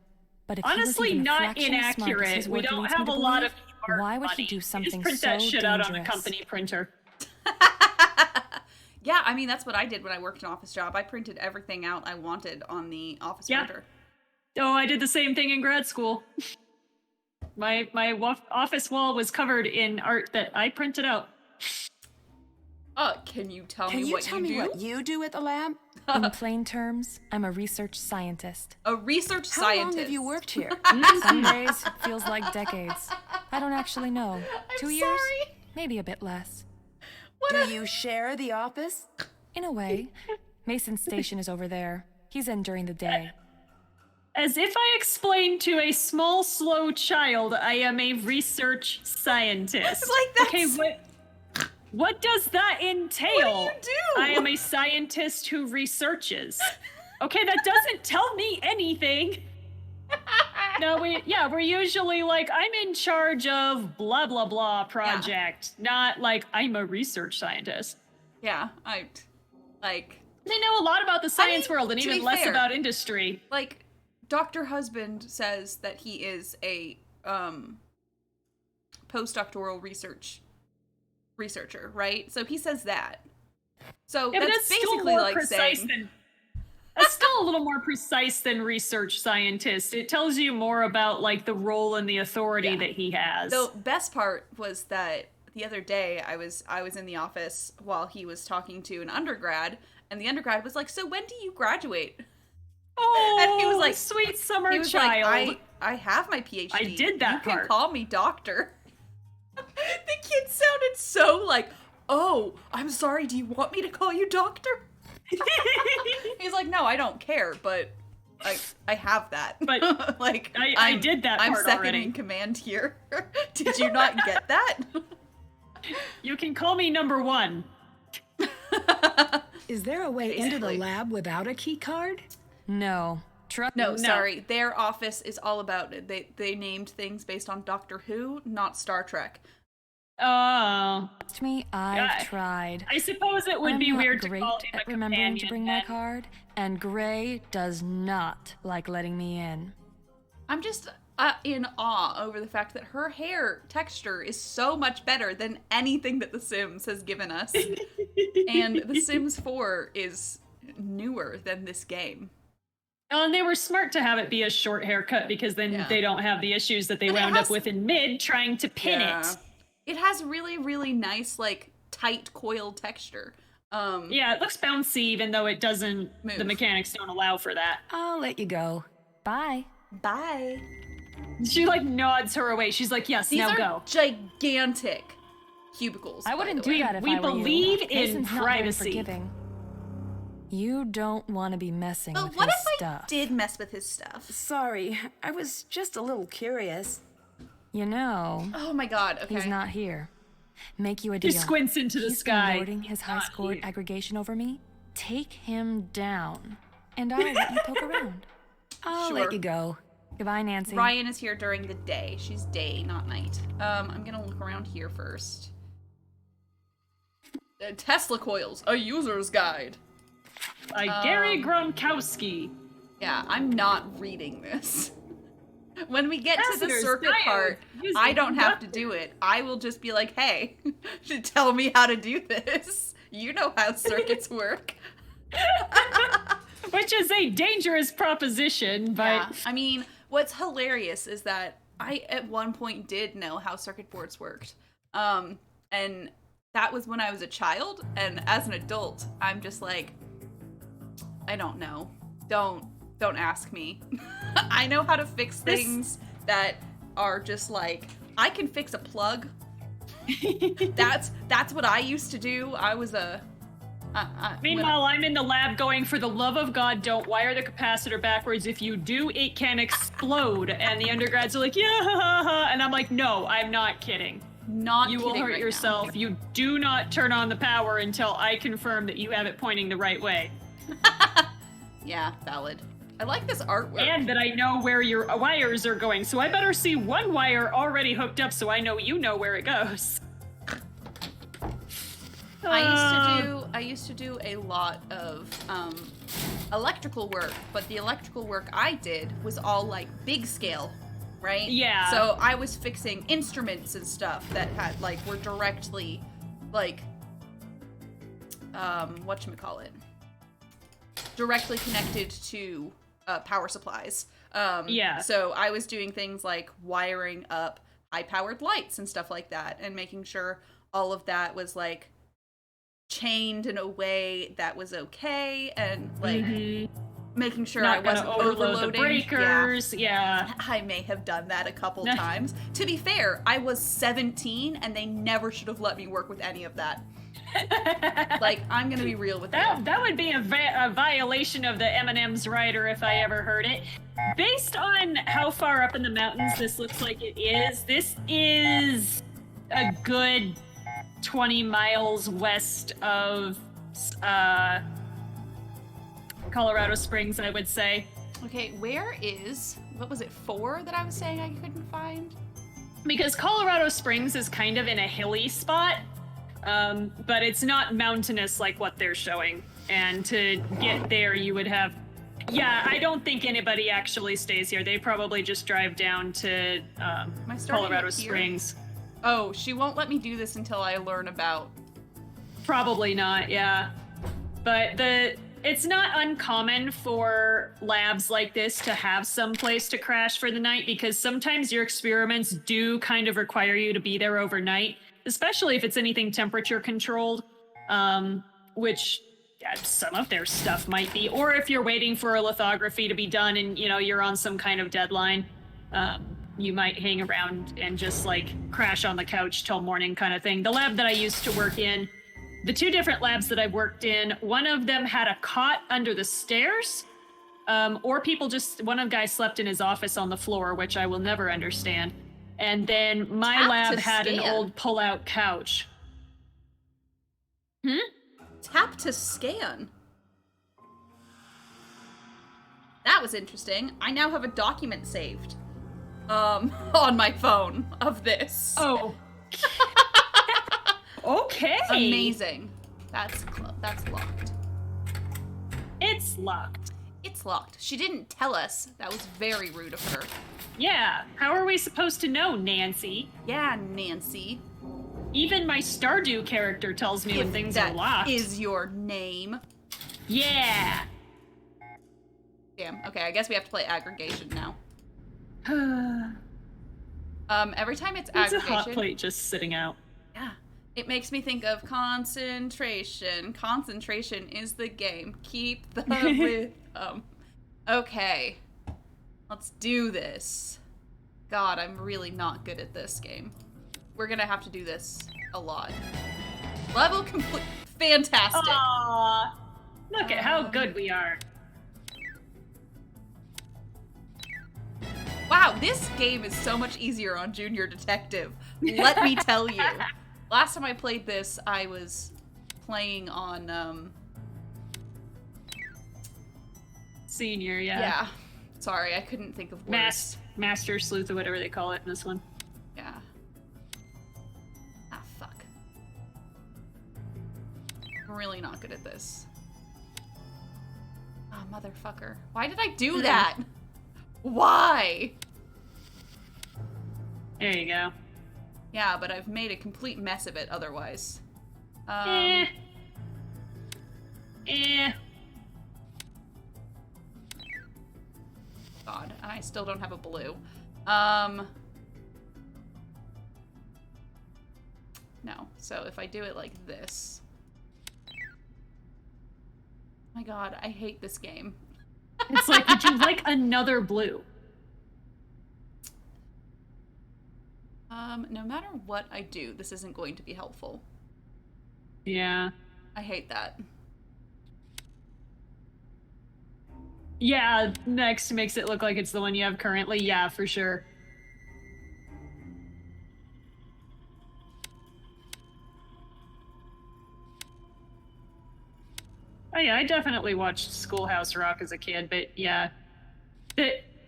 But if honestly he was even a not fraction as smart as inaccurate. his We work don't leads me have to a lot believe, of smart why would money. he do You something just print so that shit out on a dangerous? company printer. Yeah, I mean, that's what I did when I worked an office job. I printed everything out I wanted on the office Yeah. printer. Oh, I did the same thing in grad school. My office wall was covered in art that I printed out. Can you tell Can me you what tell you me do? what you do at the lab? In plain terms, I'm a research scientist. A research How scientist. long have you worked here? Some days it feels like decades. I don't actually know. 2 years? sorry. Maybe a bit less. Do you share the office? In a way. Mason's station is over there. He's in during the day. As if I explained to a small, slow child, I am a research scientist. Like, that's- Okay, what does that entail? What do you do? I am a scientist who researches. Okay, that doesn't tell me anything. No, we're usually like, I'm in charge of blah, blah, blah project. Not like, I'm a research scientist. Yeah, They know a lot about the science world and to even be less fair, about industry. like, Dr. Husband says that he is a postdoctoral researcher, right? So he says that. So Yeah, but that's still basically more like precise saying than that's still a little more precise than research scientist. It tells you more about like the role and the authority that he has. the best part was that the other day I was in the office while he was talking to an undergrad, and the undergrad was like, "So when do you graduate?" Oh, And he was like, sweet summer He was child. like, I have my PhD. I did that You can part. call me doctor. The kid sounded so like, "Oh, I'm sorry, do you want me to call you doctor?" He's like, "No, I don't care, but I have that." But like I did that I'm part second already. in command here. Did you not get that? You can call me number one. Is there a way into the Basically. lab without a key card? No. Trust No, sorry. Their office is all about it. They named things based on Doctor Who, not Star Trek. Oh, me, I've Yeah. tried. I suppose it would I'm be not weird to great call him a at remembering to companion bring my then. card, and Gray does not like letting me in. I'm just in awe over the fact that her hair texture is so much better than anything that The Sims has given us. And The Sims 4 is newer than this game. Oh, and they were smart to have it be a short haircut because then Yeah. they don't have the issues that they And it wound has- up with in mid trying to pin it. It has really, really nice, like, tight coil texture. Yeah, it looks bouncy even though it doesn't, the Move. mechanics don't allow for that. I'll let you go. Bye. Bye. She like nods her away. She's like, yes, These now are go. gigantic. cubicles. I by wouldn't the do way. that if We I were believe you. in Jason's not very privacy. forgiving. You don't want to be messing But with what his if stuff. I did mess with his stuff? Sorry, I was just a little curious. You know, Oh my god, okay. he's not here. Make you a He deal. squints into the He's sky. been lording his high Not scored here. aggregation over me. Take him down, and I'll let you poke around. I'll Sure. let you go. Goodbye, Nancy. Ryan is here during the day. She's day, not night. I'm gonna look around here first. Tesla coils, a user's guide. By Gary Gronkowski. Yeah, I'm not reading this. When we get to the Capacitors, circuit diodes, part, using I don't have to inductors. do it. I will just be like, hey, tell me how to do this. You know how circuits work. Which is a dangerous proposition, but Yeah. I mean, what's hilarious is that I at one point did know how circuit boards worked. And that was when I was a child, and as an adult, I'm just like, I don't know. Don't ask me. I know how to fix things that are just like, I can fix a plug. That's what I used to do. I was a meanwhile, I'm in the lab going, for the love of God, don't wire the capacitor backwards. If you do, it can explode. And the undergrads are like, yeah, and I'm like, no, I'm not kidding. not You will kidding hurt right yourself. now. You do not turn on the power until I confirm that you have it pointing the right way. Yeah, valid. I like this artwork. And that I know where your wires are going. So I better see one wire already hooked up so I know you know where it goes. I used to do a lot of electrical work, but the electrical work I did was all like big scale, right? Yeah. So I was fixing instruments and stuff that had like were directly like whatchamacallit, directly connected to power supplies. Yeah. So I was doing things like wiring up high-powered lights and stuff like that, and making sure all of that was like chained in a way that was okay, and like making sure Not I gonna wasn't overload the overloading. breakers. Yeah. I may have done that a couple times. To be fair, I was 17 and they never should have let me work with any of that. Like, I'm gonna be real with you. That would be a violation of the M&M's rider if I ever heard it. Based on how far up in the mountains this looks like it is, this is a good 20 miles west of Colorado Springs, I would say. Okay, where is, what was it, 4 that I was saying I couldn't find? Because Colorado Springs is kind of in a hilly spot, but it's not mountainous like what they're showing. And to get there, you would have... Yeah, I don't think anybody actually stays here. They probably just drive down to Am I starting Colorado up here? Springs. Oh, she won't let me do this until I learn about... Probably not, yeah. But it's not uncommon for labs like this to have some place to crash for the night, because sometimes your experiments do kind of require you to be there overnight, especially if it's anything temperature controlled, which some of their stuff might be, or if you're waiting for a lithography to be done and you're on some kind of deadline, you might hang around and just like crash on the couch till morning kind of thing. The lab that I used to work in, the 2 different labs that I worked in, one of them had a cot under the stairs, or one of the guys slept in his office on the floor, which I will never understand. And then my Tap lab to had an scan. old pull-out couch. Tap to scan. That was interesting. I now have a document saved on my phone of this. Oh. Okay. Amazing. That's locked. It's locked. It's locked. She didn't tell us. That was very rude of her. Yeah. How are we supposed to know, Nancy? Yeah, Nancy. Even my Stardew character tells me when things are locked. That is your name. Yeah. Damn. Okay, I guess we have to play aggregation now. Every time it's It's a aggregation, hot plate just sitting out. yeah, it makes me think of concentration. Concentration is the game. Keep the rhythm. Okay, let's do this. God, I'm really not good at this game. We're gonna have to do this a lot. Level complete. Fantastic. Aww. Look at how good we are. Wow, this game is so much easier on Junior Detective. Let me tell you. Last time I played this, I was playing on, Senior, yeah. Yeah. Sorry, I couldn't think of words. Master Sleuth or whatever they call it in this one. Yeah. Ah, fuck. I'm really not good at this. Ah, motherfucker. Why did I do that? Why? There you go. Yeah, but I've made a complete mess of it otherwise. Eh. God, and I still don't have a blue. No, so if I do it like this. My God, I hate this game. It's like, would you like another blue? No matter what I do, this isn't going to be helpful. Yeah. I hate that. Yeah, next makes it look like it's the one you have currently. Yeah, for sure. Oh yeah, I definitely watched Schoolhouse Rock as a kid, but yeah.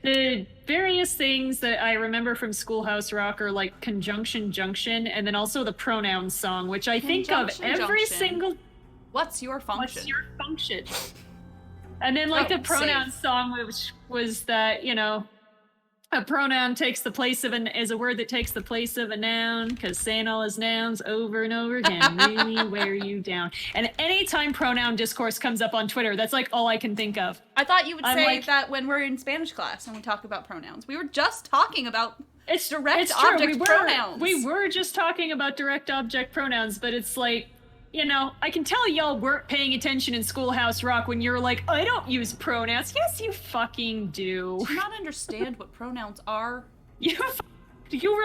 The various things that I remember from Schoolhouse Rock are like Conjunction Junction, and then also the pronoun song, which I think of every single... What's your function? What's your function? And then like the pronoun song was that, you know, a pronoun takes the place of is a word that takes the place of a noun, because saying all his nouns over and over again really wear you down. And anytime pronoun discourse comes up on Twitter, that's like all I can think of. I thought you would say like, that when we're in Spanish class and we talk about pronouns. We were just talking about direct true. object pronouns. We were just talking about direct object pronouns, but it's like, you know, I can tell y'all weren't paying attention in Schoolhouse Rock when you're like, I don't use pronouns. Yes, you fucking do. Do you not understand what pronouns are? You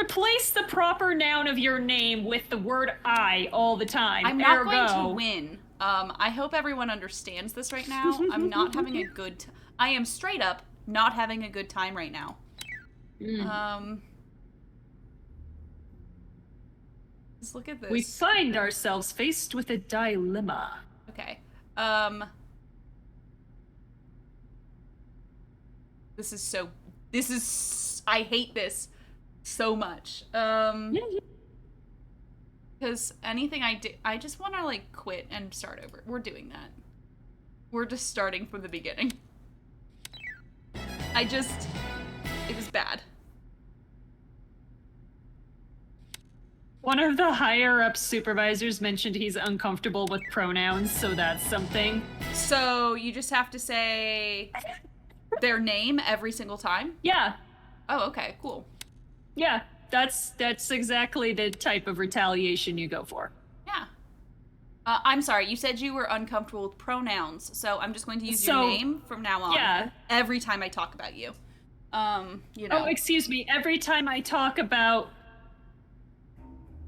replace the proper noun of your name with the word I all the time. I'm not going to win. I hope everyone understands this right now. I'm not having a good I am straight up not having a good time right now. Just look at this. We find ourselves faced with a dilemma. Okay. This is I hate this so much. Because anything I do, I just want to like quit and start over. We're doing that. We're just starting from the beginning. It was bad. One of the higher-up supervisors mentioned he's uncomfortable with pronouns, so that's something. So you just have to say their name every single time? Yeah. Oh, okay, cool. Yeah, that's exactly the type of retaliation you go for. Yeah. I'm sorry, you said you were uncomfortable with pronouns, so I'm just going to use your name from now on. Yeah. Every time I talk about you. You know. Oh, excuse me. Every time I talk about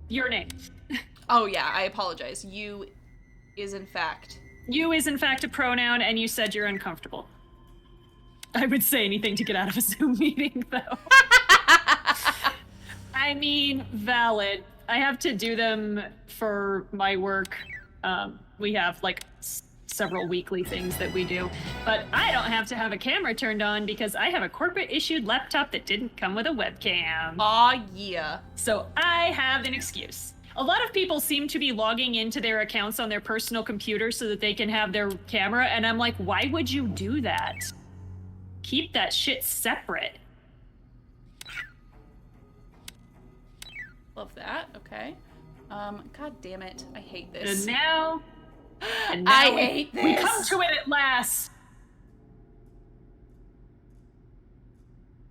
your name. Oh yeah, I apologize. You is in fact a pronoun, and you said you're uncomfortable. I would say anything to get out of a Zoom meeting, though. I mean, valid. I have to do them for my work. We have like several weekly things that we do, but I don't have to have a camera turned on because I have a corporate issued laptop that didn't come with a webcam. Aw, yeah. So I have an excuse. A lot of people seem to be logging into their accounts on their personal computer so that they can have their camera, and I'm like, why would you do that? Keep that shit separate. Love that. Okay. God damn it. I hate this. And now I hate this. We come to it at last.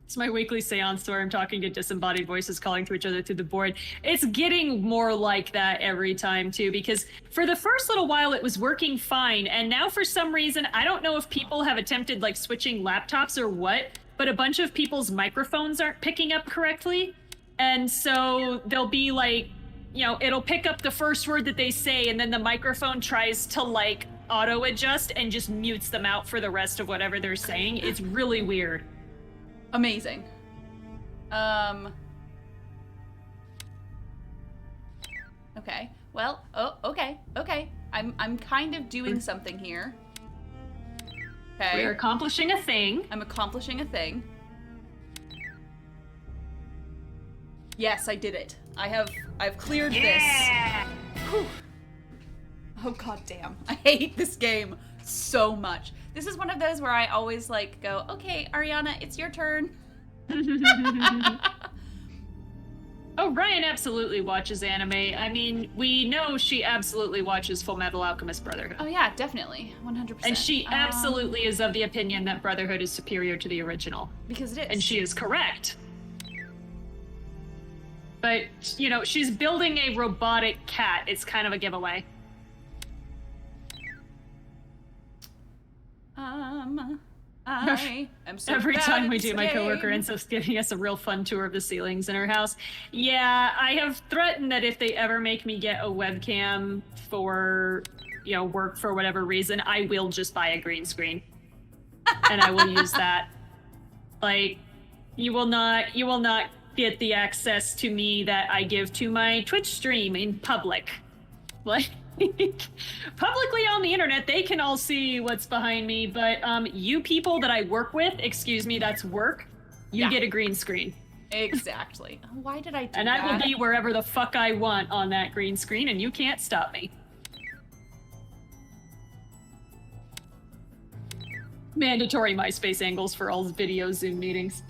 It's my weekly seance where I'm talking to disembodied voices calling to each other through the board. It's getting more like that every time, too, because for the first little while it was working fine, and now for some reason, I don't know if people have attempted, like, switching laptops or what, but a bunch of people's microphones aren't picking up correctly, and so they'll be, like, it'll pick up the first word that they say, and then the microphone tries to like auto adjust and just mutes them out for the rest of whatever they're saying. It's really weird. Amazing. Okay. Well, okay. I'm kind of doing something here. Okay. We're accomplishing a thing. I'm accomplishing a thing. Yes, I did it. I've cleared this. Whew. Oh god damn. I hate this game so much. This is one of those where I always like go, okay, Ariana, it's your turn. Oh, Ryan absolutely watches anime. I mean, we know she absolutely watches Full Metal Alchemist Brotherhood. Oh yeah, definitely. 100%. And she absolutely is of the opinion that Brotherhood is superior to the original. Because it is. And she is correct. But, she's building a robotic cat. It's kind of a giveaway. I am so Every bad time at we this do, my coworker game. ends up giving us a real fun tour of the ceilings in her house. Yeah, I have threatened that if they ever make me get a webcam for, work for whatever reason, I will just buy a green screen. And I will use that. Like, you will not get the access to me that I give to my Twitch stream in public. Like, publicly on the internet, they can all see what's behind me, but you people that I work with, excuse me, that's work, you get a green screen. Exactly. Why did I do and that? I will be wherever the fuck I want on that green screen, and you can't stop me. Mandatory MySpace angles for all video Zoom meetings.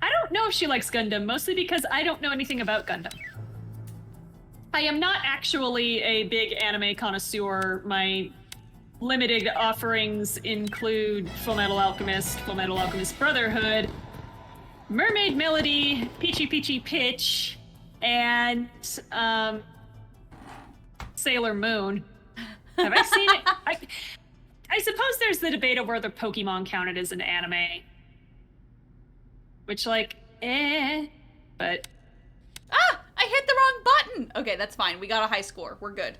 I don't know if she likes Gundam, mostly because I don't know anything about Gundam. I am not actually a big anime connoisseur. My limited offerings include Fullmetal Alchemist Brotherhood, Mermaid Melody, Peachy Peachy Pitch, and Sailor Moon. Have I seen it? I suppose there's the debate of whether Pokemon counted as an anime. Which, but... Ah! I hit the wrong button! Okay, that's fine. We got a high score. We're good.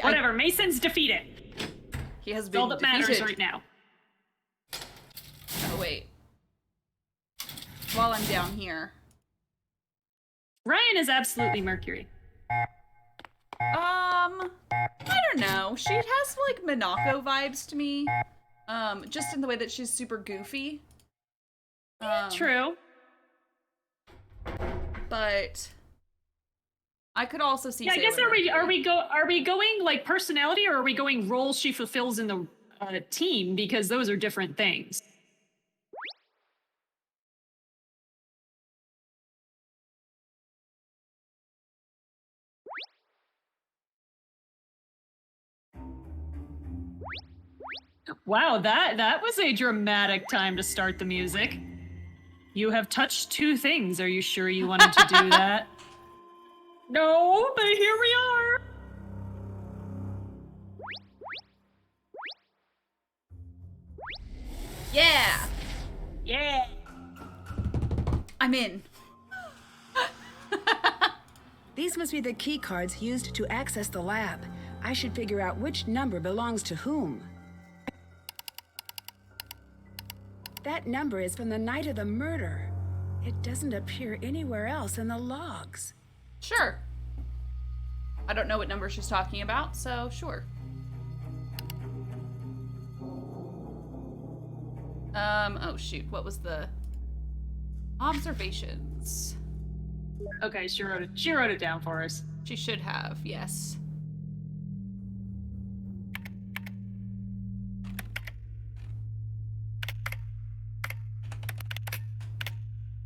Whatever, Mason's defeated. He has That's been all that defeated. matters right now. Oh, wait. While I'm down here. Ryan is absolutely Mercury. I don't know. She has, like, Minako vibes to me. Just in the way that she's super goofy. True. But I could also see. Yeah, I guess are we going like personality, or are we going roles she fulfills in the team? Because those are different things. Wow, that was a dramatic time to start the music. You have touched two things. Are you sure you wanted to do that? No, but here we are. Yeah! Yeah. I'm in. These must be the key cards used to access the lab. I should figure out which number belongs to whom. That number is from the night of the murder. It doesn't appear anywhere else in the logs. Sure. I don't know what number she's talking about, so sure. Oh shoot, what was the observations? Okay, she wrote it down for us. She should have, yes.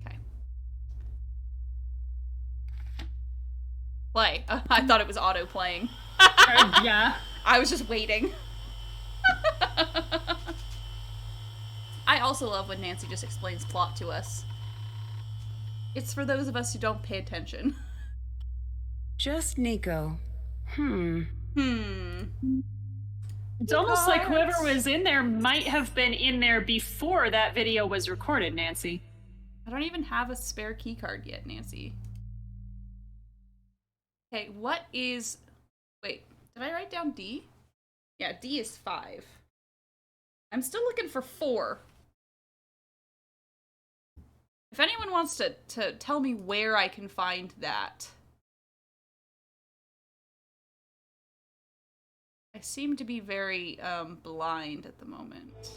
Okay. Play. I thought it was auto playing. Yeah. I was just waiting. I also love when Nancy just explains plot to us. It's for those of us who don't pay attention. Just Nico. It's almost like whoever was in there might have been in there before that video was recorded, Nancy. I don't even have a spare key card yet, Nancy. Okay, what is... Wait, did I write down D? Yeah, D is 5. I'm still looking for 4. If anyone wants to tell me where I can find that. I seem to be very blind at the moment.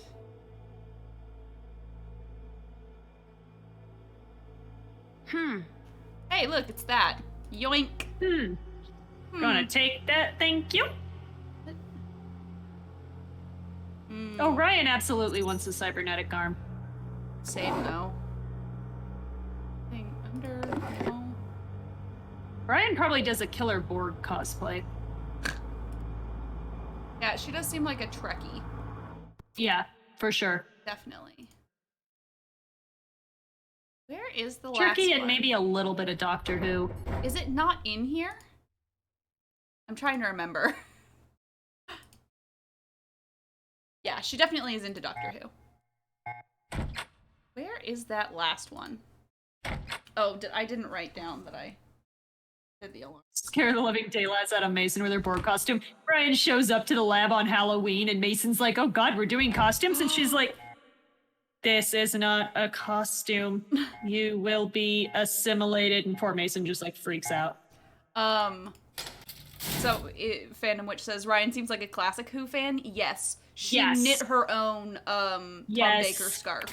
Hey, look, it's that. Yoink. Gonna take that, thank you. Oh, Ryan absolutely wants a cybernetic arm. Say no. Thing under, no. Ryan probably does a Killer Borg cosplay. Yeah, she does seem like a Trekkie. Yeah, for sure. Definitely. Where is the last Tricky one? and maybe a little bit of Doctor Who. Is it not in here? I'm trying to remember. Yeah, she definitely is into Doctor Who. Where is that last one? Oh, I didn't write down that I did the alarm. Scare the living daylights out of Mason with her Borg costume. Ryan shows up to the lab on Halloween and Mason's like, oh god, we're doing costumes? And she's like, this is not a costume. You will be assimilated. And poor Mason just like freaks out. So Fandom Witch says, Ryan seems like a classic Who fan. Yes. She knit her own Tom Baker scarf.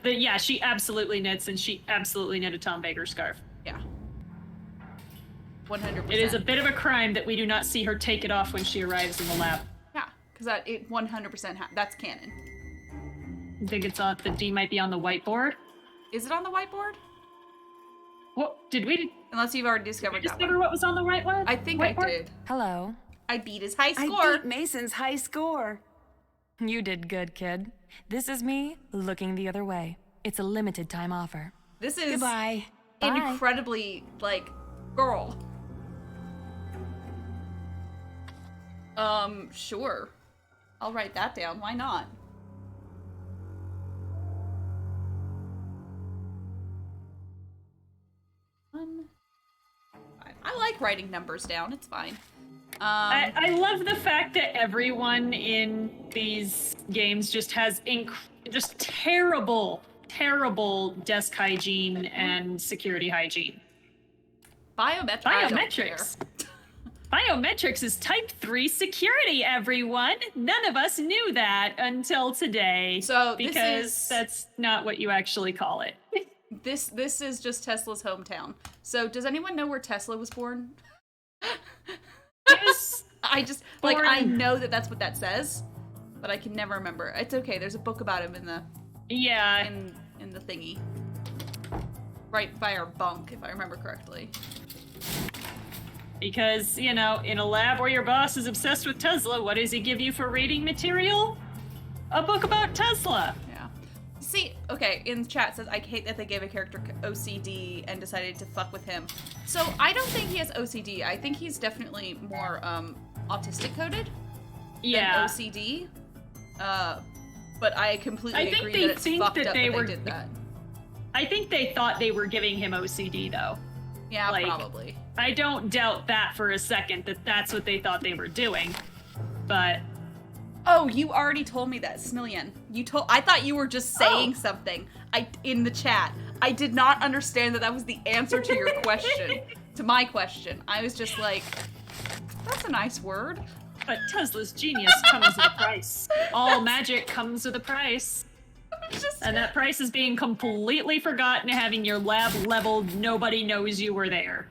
Yeah, she absolutely knits, and she absolutely knit a Tom Baker scarf. Yeah. 100%. It is a bit of a crime that we do not see her take it off when she arrives in the lab. Yeah, because it 100% that's canon. I think it's on the D might be on the whiteboard. Is it on the whiteboard? What did we? Unless you've already discovered that discover what was on the whiteboard? I think I did. Hello. I beat his high score. I beat Mason's high score. You did good, kid. This is me looking the other way. It's a limited time offer. This is Goodbye. incredibly, girl. Sure. I'll write that down. Why not? I like writing numbers down. It's fine. I love the fact that everyone in these games just has just terrible desk hygiene and security hygiene. Biometrics. Biometrics is type 3 security, everyone. None of us knew that until today. So because that's not what you actually call it. This is just Tesla's hometown. So does anyone know where Tesla was born? Yes. I just I know that's what that says, but I can never remember. It's okay. There's a book about him in the in the thingy, right by our bunk, if I remember correctly. Because, in a lab where your boss is obsessed with Tesla, what does he give you for reading material? A book about Tesla. Yeah. See, okay, in the chat says, I hate that they gave a character OCD and decided to fuck with him. So I don't think he has OCD. I think he's definitely more autistic coded than OCD. But I completely agree that it's fucked up that they did that. I think they thought they were giving him OCD, though. Yeah, probably. I don't doubt that for a second, that that's what they thought they were doing. But... Oh, you already told me that, Snillian. I thought you were just saying something in the chat. I did not understand that was the answer to your question, to my question. I was just like, that's a nice word. But Tesla's genius comes with a price. All magic comes with a price. And that price is being completely forgotten, having your lab leveled, nobody knows you were there.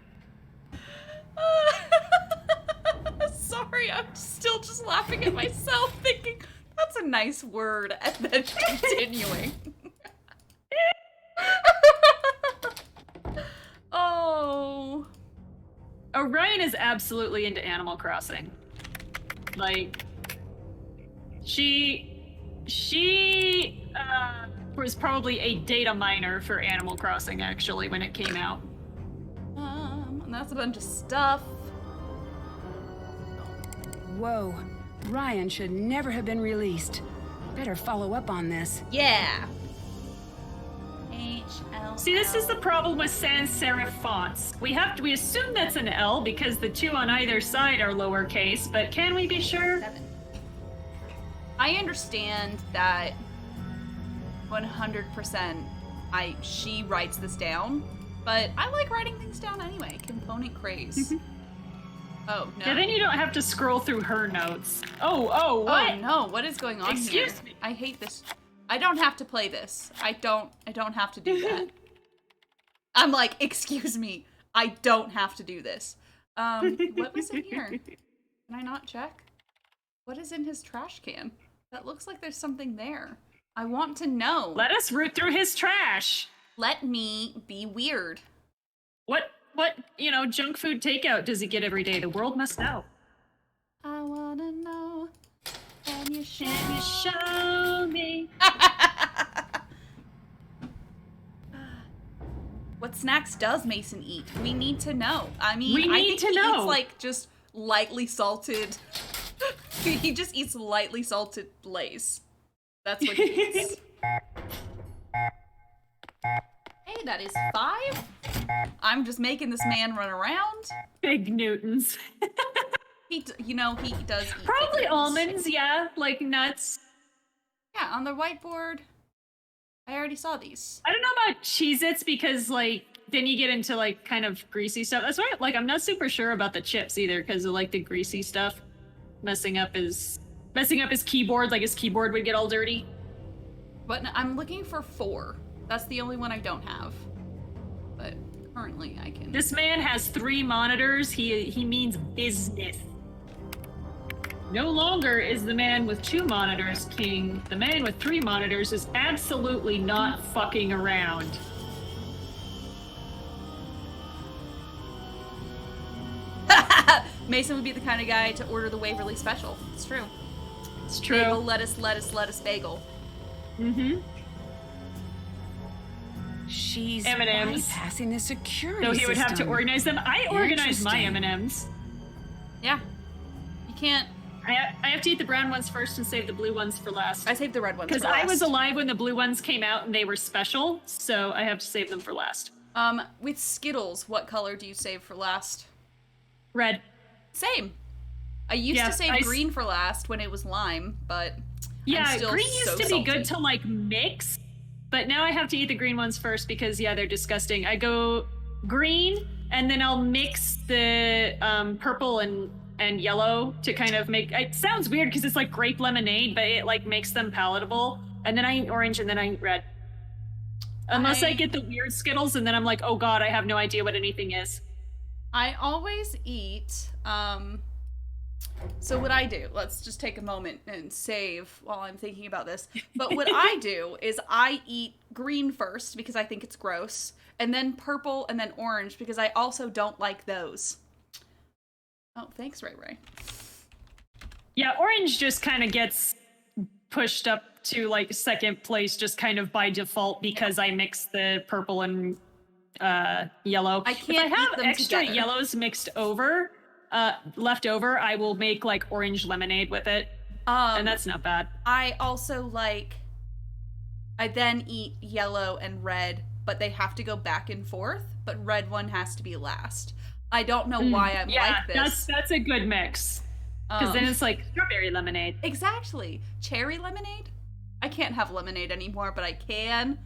Sorry, I'm still just laughing at myself, thinking, that's a nice word, and then continuing. Oh. Orion is absolutely into Animal Crossing. She was probably a data miner for Animal Crossing, actually, when it came out. And that's a bunch of stuff. Whoa. Ryan should never have been released. Better follow up on this. Yeah. Ain't L. See, this is the problem with sans serif fonts. We assume that's an L because the two on either side are lowercase, but can we be sure? 7. I understand that 100% she writes this down, but I like writing things down anyway. Component craze. Oh, no. Yeah, then you don't have to scroll through her notes. Oh, what? Oh, no. What is going on here? Excuse me. I hate this. I don't have to play this. I don't have to do that. I'm like, excuse me. I don't have to do this. What was in here? Can I not check? What is in his trash can? That looks like there's something there. I want to know. Let us root through his trash. Let me be weird. What, junk food takeout does he get every day? The world must know. I wanna know. Can you show me? What snacks does Mason eat? We need to know. I mean, We I need think to he know. eats like just lightly salted. He just eats lightly salted Lay's. That's what he eats. Hey, that is 5. I'm just making this man run around. Big Newtons. He does eat Probably things. almonds, yeah, like nuts. Yeah, on the whiteboard. I already saw these. I don't know about Cheez-Its because, like, then you get into, like, kind of greasy stuff. That's why, like, I'm not super sure about the chips either because of, like, the greasy stuff messing up his keyboard. Like, his keyboard would get all dirty. But I'm looking for 4. That's the only one I don't have. But currently I can. This man has 3 monitors. He means business. No longer is the man with 2 monitors king. The man with 3 monitors is absolutely not fucking around. Mason would be the kind of guy to order the Waverly Special. It's true. It's true. Bagel, lettuce, bagel. Mm-hmm. She's M&Ms. bypassing the security So he would have to system. organize them. I organize my Interesting. M&Ms. Yeah. You can't. I have to eat the brown ones first and save the blue ones for last. I saved the red ones Because for I was last. alive when the blue ones came out and they were special, so I have to save them for last. With Skittles, what color do you save for last? Red. Same. I used to save green for last when it was lime, but Yeah, I'm still green used so to be salty. good to like mix, but now I have to eat the green ones first because they're disgusting. I go green and then I'll mix the purple and yellow to kind of make it sounds weird because it's like grape lemonade, but it like makes them palatable. And then I eat orange and then I eat red. Unless I get the weird Skittles and then I'm like, oh god, I have no idea what anything is. I always eat, so what I do, let's just take a moment and save while I'm thinking about this. But what I do is I eat green first because I think it's gross, and then purple, and then orange because I also don't like those. Oh, thanks, Ray-Ray. Yeah, orange just kind of gets pushed up to like second place just kind of by default because I mix the purple and yellow. I can't if I have eat them extra together. yellows mixed over, left over, I will make like orange lemonade with it. And that's not bad. I also I then eat yellow and red, but they have to go back and forth, but red one has to be last. I don't know why I'm like this. That's a good mix. Because then it's like strawberry lemonade. Exactly. Cherry lemonade? I can't have lemonade anymore, but I can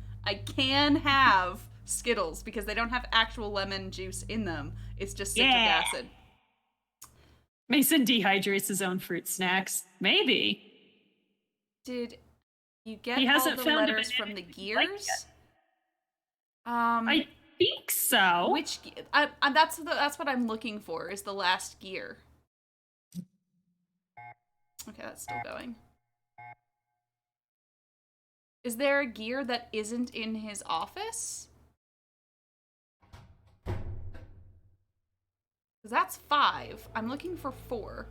have Skittles because they don't have actual lemon juice in them. It's just citric acid. Mason dehydrates his own fruit snacks. Maybe. Did you get He all hasn't the found a letters banana from the he liked gears? yet. I think so. Which that's what I'm looking for is the last gear. Okay, that's still going. Is there a gear that isn't in his office? Because that's 5. I'm looking for 4.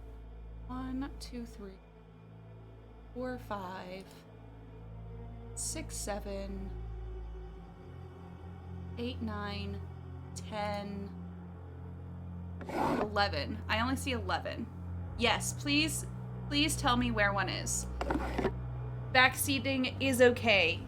1, 2, 3, 4, 5, 6, 7, 8, 9, 10, 11. I only see 11. Yes, please tell me where one is. Backseating is okay.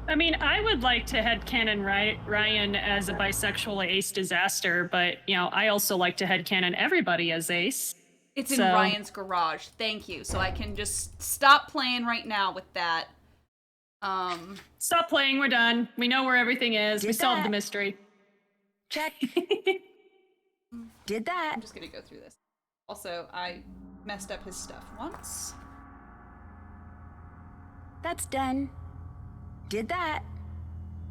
I mean, I would like to headcanon Ryan as a bisexual Ace Disaster, but, you know, I also like to headcanon everybody as Ace. It's in Ryan's garage. Thank you. So I can just stop playing right now with that. Stop playing, we're done. We know where everything is. We solved the mystery. Check. Did that. I'm just gonna go through this. Also, I messed up his stuff once. That's done. Did that.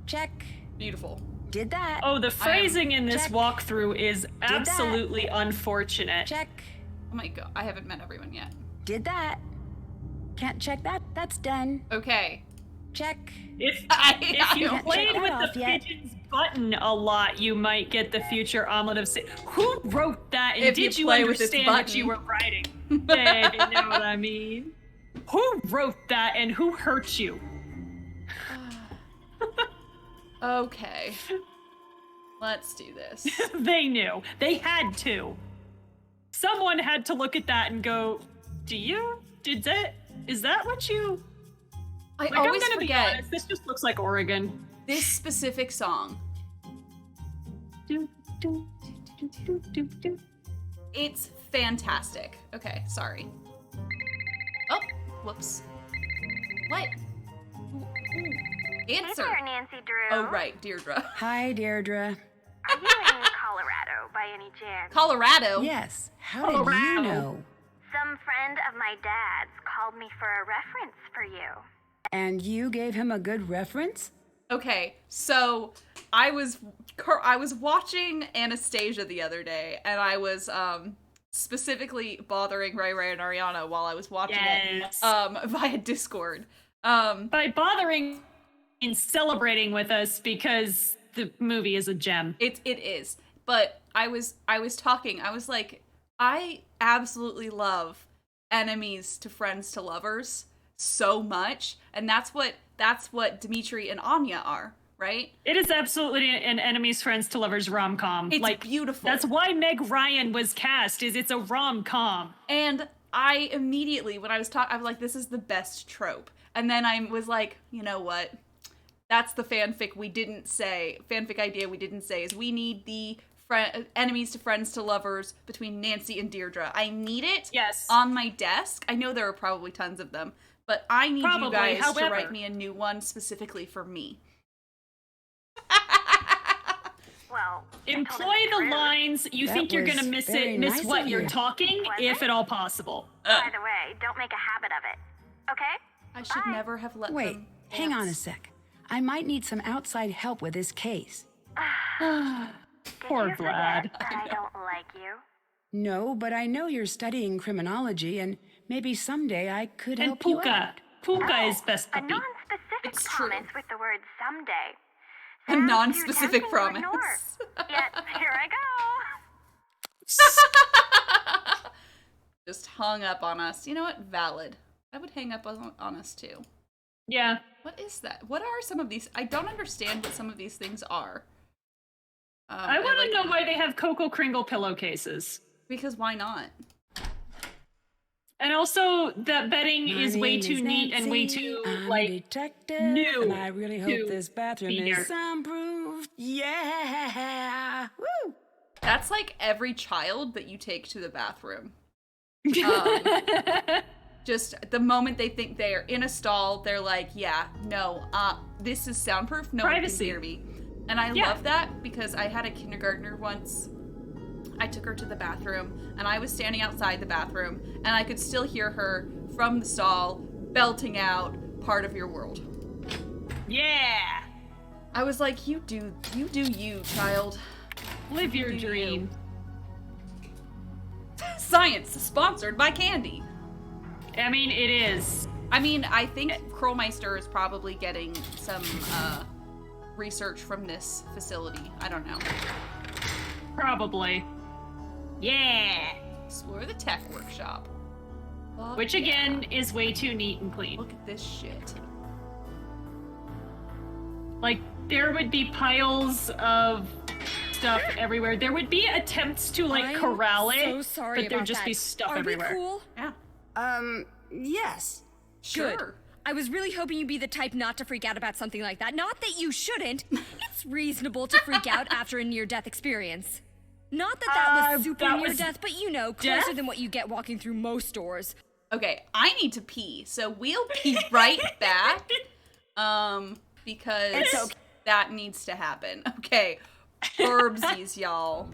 Check. Beautiful. Did that. Oh, the phrasing in this Check. walkthrough is absolutely unfortunate. Check. Oh my god, I haven't met everyone yet. Did that. Can't check that. That's done. Okay. Check. If you can't played check that with off the yet. pigeons button a lot, you might get the future omelet of Who wrote that, and If you did you play with this understand what button. you were writing? Babe, you know what I mean? Who wrote that, and who hurt you? Okay. Let's do this. They knew. They had to. Someone had to look at that and go, is that what you... I Like, always I'm gonna be forget honest, this just looks like Oregon. this specific song. Do, do, do, do, do, do. It's fantastic. Okay, sorry. Oh, whoops. What? Hey Answer. there, Nancy Drew. Oh, right, Deirdre. Hi, Deirdre. Are you in Colorado by any chance? Colorado? Yes. How did you know? Some friend of my dad's called me for a reference for you. And you gave him a good reference? Okay, so I was watching Anastasia the other day, and I was specifically bothering Ray-Ray and Ariana while I was watching it via Discord. By bothering and celebrating with us because the movie is a gem. It is. But I was talking. I was like, I absolutely love enemies to friends to lovers so much, and that's what Dimitri and Anya are, right? It is absolutely an enemies, friends to lovers rom-com. It's like, beautiful. That's why Meg Ryan was cast. It's a rom-com. And I immediately, when I was talking, I was like, this is the best trope. And then I was like, you know what? That's the fanfic idea we didn't say, is we need the enemies to friends to lovers between Nancy and Deirdre. I need it on my desk. I know there are probably tons of them, but I need you guys to write me a new one specifically for me. Well, employ the lines you think you're gonna miss what you're talking, if at all possible. By the way, don't make a habit of it. Okay? I should never have let Wait, them hang on a dance. sec. I might need some outside help with this case. Poor Did you Vlad. forget that I don't like you? No, but I know you're studying criminology, and maybe someday I could And help you Puka. out. Puka is best A puppy. non-specific It's true. promise with the word someday. A Sounds too non-specific tempting to promise. ignore. Yet, here I go. Just hung up on us. You know what? Valid. I would hang up on us too. Yeah. What is that? What are some of these? I don't understand what some of these things are. I want to know why they have Cocoa Kringle pillowcases. Because why not? And also, that bedding My is way name too is neat and way Nancy. too, I'm a like, detective, new and I really hope to this bathroom be here. is soundproof. Yeah! Woo! That's like every child that you take to the bathroom. Just the moment they think they are in a stall, they're like, yeah, no, this is soundproof. No Privacy. one can hear me. And I love that because I had a kindergartner once. I took her to the bathroom and I was standing outside the bathroom and I could still hear her from the stall belting out Part of Your World. Yeah! I was like, you do you, child. Live your dream. Science sponsored by Candy. I mean, it is. I mean, I think Krollmeister is probably getting some research from this facility. I don't know. Probably. Yeah! Explore the tech workshop. Fuck Which, yeah. again, is way too neat and clean. Look at this shit. Like, there would be piles of stuff everywhere. There would be attempts to, like, corral it, so sorry but there'd about just that. be stuff Are we everywhere. cool? Yeah. Yes. Sure. I was really hoping you'd be the type not to freak out about something like that. Not that you shouldn't. It's reasonable to freak out after a near-death experience. Not that that was super near-death, but you know, closer than what you get walking through most stores. Okay, I need to pee, so we'll be right back. Because that needs to happen. Okay, herbsies, y'all.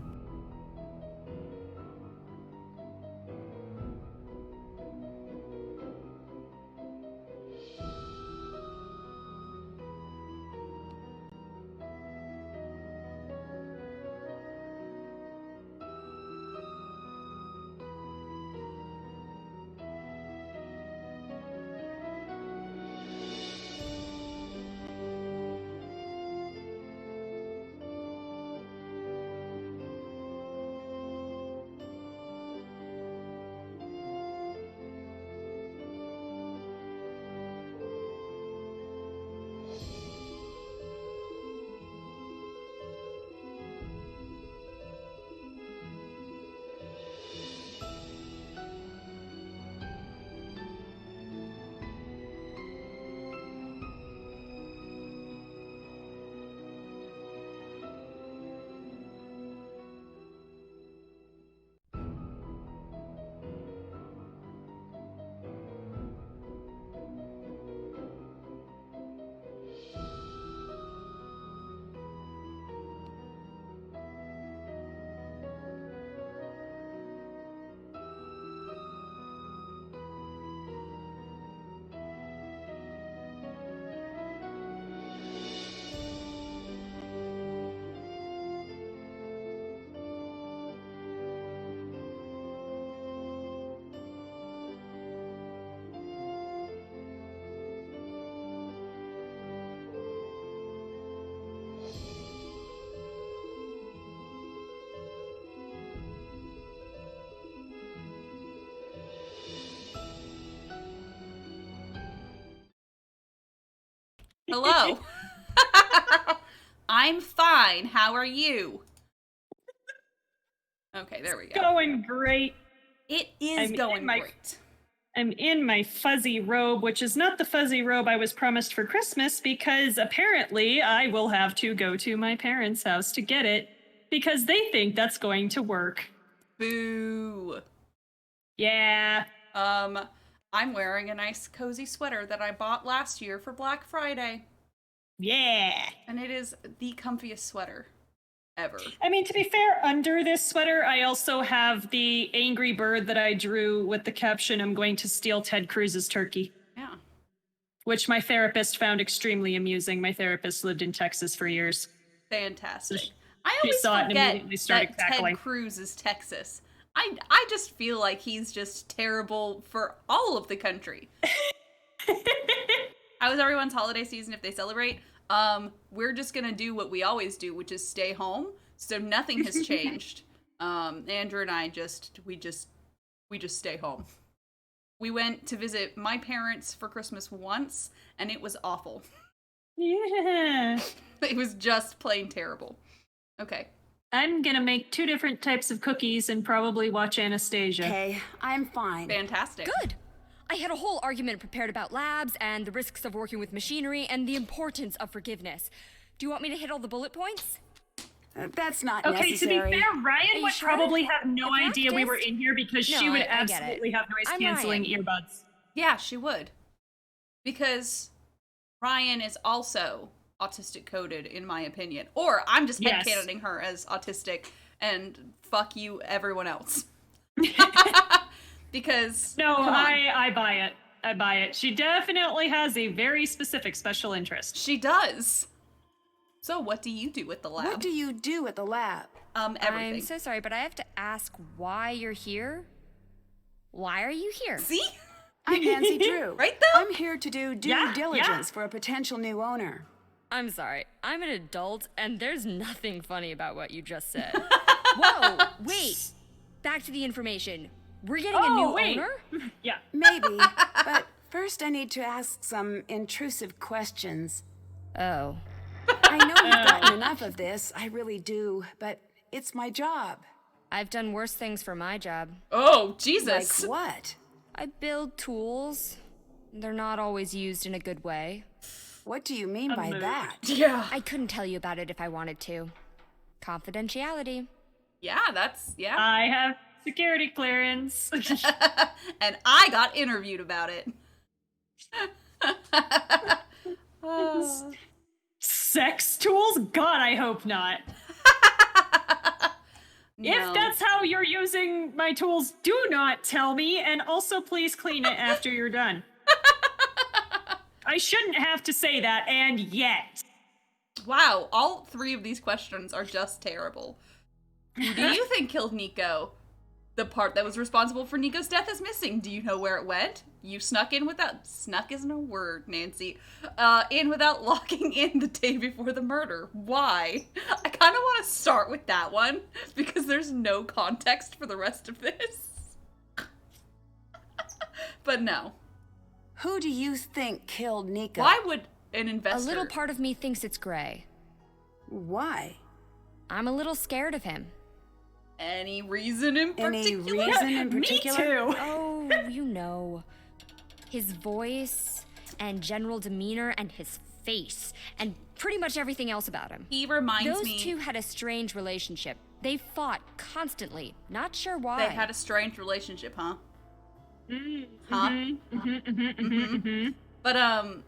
Hello. I'm fine. How are you? Okay, there we go. Going great. It is going great. I'm in my fuzzy robe, which is not the fuzzy robe I was promised for Christmas, because apparently I will have to go to my parents' house to get it, because they think that's going to work. Boo. Yeah. I'm wearing a nice cozy sweater that I bought last year for Black Friday. Yeah. And it is the comfiest sweater ever. I mean, to be fair, under this sweater, I also have the angry bird that I drew with the caption, "I'm going to steal Ted Cruz's turkey." Yeah. Which my therapist found extremely amusing. My therapist lived in Texas for years. Fantastic. So I always saw it and forget immediately started that cackling. Ted Cruz is Texas. I just feel like he's just terrible for all of the country. How is everyone's holiday season if they celebrate? We're just gonna do what we always do, which is stay home. So nothing has changed. Andrew and I we just stay home. We went to visit my parents for Christmas once, and it was awful. Yeah. It was just plain terrible. Okay. I'm gonna make 2 different types of cookies and probably watch Anastasia. Okay, I'm fine. Fantastic. Good. I had a whole argument prepared about labs and the risks of working with machinery and the importance of forgiveness. Do you want me to hit all the bullet points? That's not okay, necessary. to be fair, Ryan would sure? probably have no I idea we were practiced. in here because No, she would I get it. absolutely have noise I'm canceling Ryan. earbuds. Yeah, she would. Because Ryan is also autistic coded, in my opinion. Or I'm just Yes. headcanoning her as autistic, and fuck you, everyone else. Because No, come on. I buy it. I buy it. She definitely has a very specific special interest. She does. So what do you do at the lab? What do you do at the lab? Everything. I'm so sorry, but I have to ask why you're here. Why are you here? See? I'm Nancy Drew. Right, though? I'm here to do due Yeah, diligence for a potential new owner. I'm sorry. I'm an adult, and there's nothing funny about what you just said. Whoa, wait. Back to the information. We're getting a new owner? Yeah. Maybe, but first I need to ask some intrusive questions. Oh. I know you've gotten enough of this, I really do, but it's my job. I've done worse things for my job. Oh, Jesus. Like what? I build tools. They're not always used in a good way. What do you mean by that? Yeah. I couldn't tell you about it if I wanted to. Confidentiality. Yeah, yeah. I have security clearance. And I got interviewed about it. Sex tools? God, I hope not. No. If that's how you're using my tools, do not tell me, and also please clean it after you're done. I shouldn't have to say that, and yet. Wow, all 3 of these questions are just terrible. Who do you think killed Nico? The part that was responsible for Nico's death is missing. Do you know where it went? You snuck isn't a word, Nancy. In without logging in the day before the murder. Why? I kind of want to start with that one, because there's no context for the rest of this. But no. Who do you think killed Nico? Why would an investor... A little part of me thinks it's Gray. Why? I'm a little scared of him. Any reason in particular? Any reason in particular? Me too. Oh, you know. His voice, and general demeanor, and his face, and pretty much everything else about him. He reminds me... Those two had a strange relationship. They fought constantly. Not sure why. They had a strange relationship, huh? But,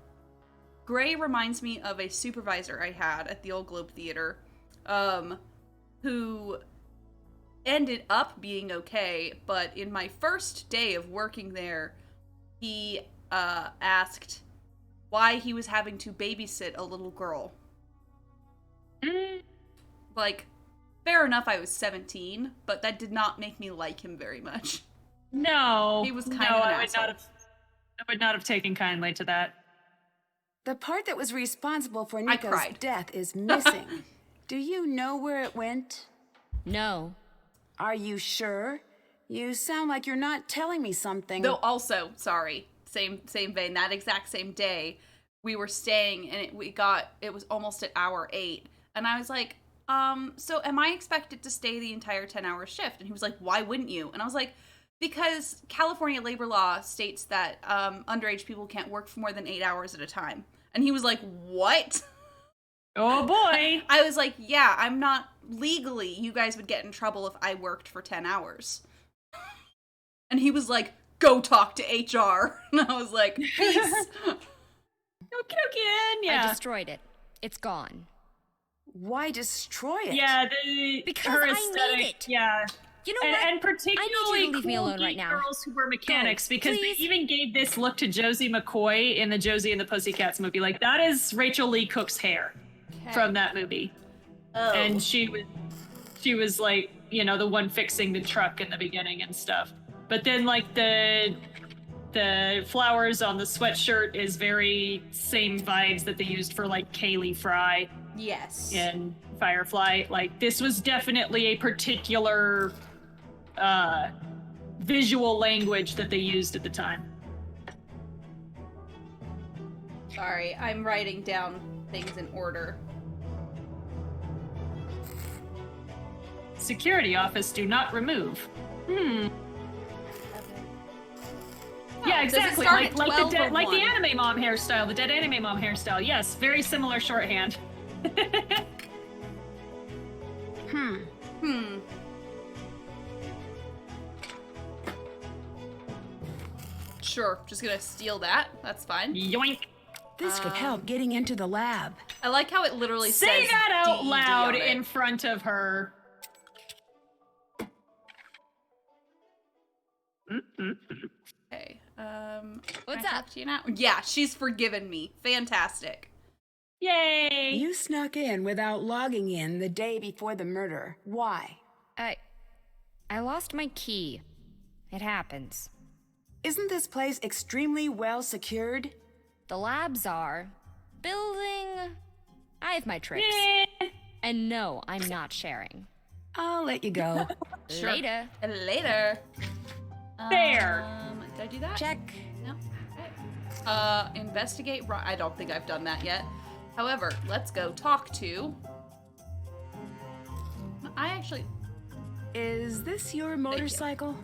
Gray reminds me of a supervisor I had at the Old Globe Theater, who ended up being okay, but in my first day of working there, he, asked why he was having to babysit a little girl. Like, fair enough, I was 17, but that did not make me like him very much. No. He was kind of an asshole. I would not have taken kindly to that. The part that was responsible for Nico's cried. death is missing. Do you know where it went? No. Are you sure? You sound like you're not telling me something. Though also, sorry, same vein, that exact same day, we were staying and it was almost at hour 8. And I was like, so am I expected to stay the entire 10-hour shift? And he was like, why wouldn't you? And I was like, because California labor law states that underage people can't work for more than 8 hours at a time. And he was like, what? Oh boy. I was like, yeah, I'm not legally. You guys would get in trouble if I worked for 10 hours. And he was like, go talk to HR. And I was like, peace. Yeah. I destroyed it. It's gone. Why destroy it? Yeah, Because her I aesthetic, need it. yeah. You know what? And particularly I need you to leave me cool alone right geek now. girls who were mechanics, Go, because please. they even gave this look to Josie McCoy in the Josie and the Pussycats movie. Like, that is Rachel Lee Cook's hair from that movie. Oh. And she was like, you know, the one fixing the truck in the beginning and stuff. But then, like, the flowers on the sweatshirt is very same vibes that they used for, like, Kaylee Fry. Yes. In Firefly. Like, this was definitely a particular visual language that they used at the time. Sorry, I'm writing down things in order. Security office, do not remove. Yeah, exactly. start at Like 12 or the 1? anime mom hairstyle, the dead anime mom hairstyle. Yes, very similar shorthand. Sure, just gonna steal that. That's fine. Yoink. This could help getting into the lab. I like how it literally says Say that out DED loud on it. in front of her. Okay. What's can I up? talk to you now? Yeah, she's forgiven me. Fantastic. Yay! You snuck in without logging in the day before the murder. Why? I lost my key. It happens. Isn't this place extremely well secured? The labs are. Building. I have my tricks. Eh. And no, I'm not sharing. I'll let you go. Sure. Later. Later. There. Did I do that? Check. No. Okay. Investigate. I don't think I've done that yet. However, let's go talk to. I actually. Is this your motorcycle?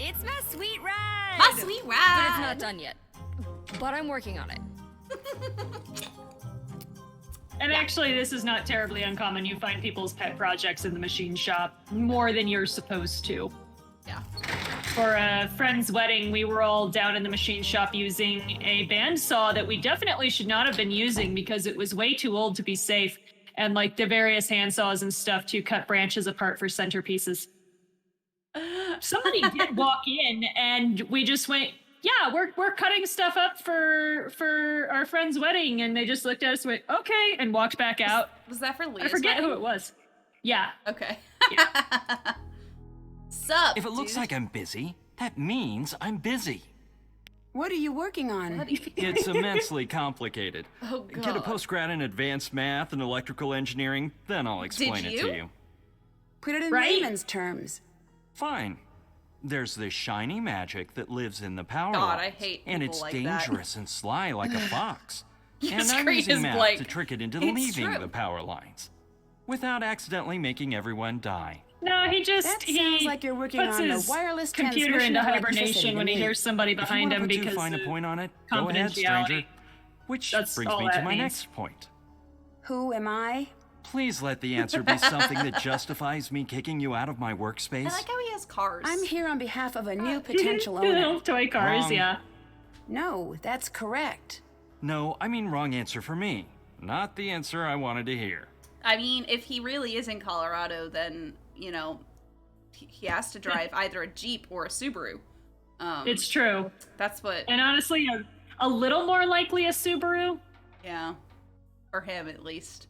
It's my sweet ride! My sweet ride! But it's not done yet. but I'm working on it. And actually, this is not terribly uncommon. You find people's pet projects in the machine shop more than you're supposed to. Yeah. For a friend's wedding, we were all down in the machine shop using a bandsaw that we definitely should not have been using because it was way too old to be safe, and like the various handsaws and stuff to cut branches apart for centerpieces. Somebody did walk in, and we just went, "Yeah, we're cutting stuff up for our friend's wedding," and they just looked at us and went, "Okay," and walked back out. Was that for Leah's I forget wedding? who it was. Yeah. Okay. Yeah. Sup, If it looks like I'm busy, that means I'm busy. What are you working on? It's immensely complicated. Oh, God. Get a postgrad in advanced math and electrical engineering, then I'll explain it to you. Put it in Right? layman's terms. Fine. There's this shiny magic that lives in the power God, lines, I hate and people it's like that. dangerous and sly like a fox. Your And I'm screen using is math blank. to trick it into It's leaving true. the power lines, without accidentally making everyone die. No, he That sounds like you're working puts on the his wireless computer transmission into of electricity hibernation to when he me. hears somebody If you behind want to him put too because fine a of point on it, go ahead, confidentiality. stranger. Which That's brings all me to that my means. next point. Who am I? Please let the answer be something that justifies me kicking you out of my I workspace. like how he has cars. I'm here on behalf of a new potential owner. Little toy cars, Wrong. yeah. No, that's correct. No, I mean wrong answer for me. Not the answer I wanted to hear. I mean, if he really is in Colorado, then, you know, he has to drive either a Jeep or a Subaru. It's true. That's what, And honestly, a little more likely a Subaru. yeah. For him, at least.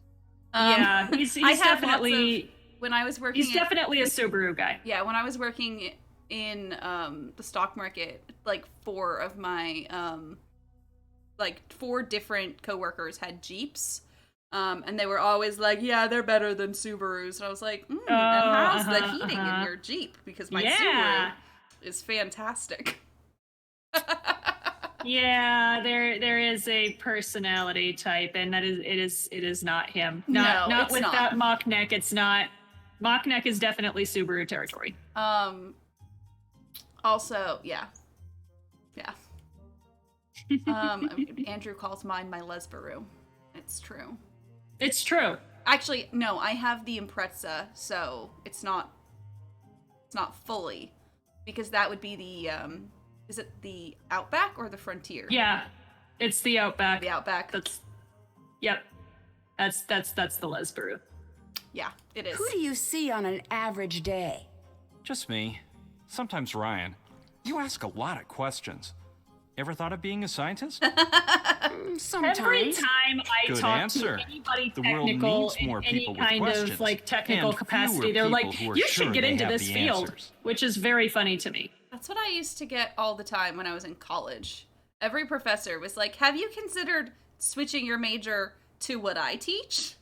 Yeah, he's I had definitely when I was working he's definitely a Subaru guy. Yeah, when I was working in the stock market, like 4 of my like 4 different coworkers had Jeeps. And they were always like, yeah, they're better than Subarus. And I was like, and how's the heating in your Jeep? Because my Subaru is fantastic. Yeah, there is a personality type, and it is not him. Not No, it's with not. that mock neck. It's not. Mock neck is definitely Subaru territory. Also, yeah. Andrew calls mine my Lesbaru. It's true. It's true. Actually, no, I have the Impreza, so it's not fully, because that would be the is it the Outback or the Frontier? Yeah, it's the Outback. The Outback. Yep. That's the Lesbaru. Yeah, it is. Who do you see on an average day? Just me. Sometimes Ryan. You ask a lot of questions. Ever thought of being a scientist? Sometimes. Every time I Good talk answer. to anybody The world technical needs in more any people with kind questions, of like technical and capacity, fewer they're like, people who are "You sure should get they into have this the field," answers. which is very funny to me. That's what I used to get all the time when I was in college. Every professor was like, "Have you considered switching your major to what I teach?"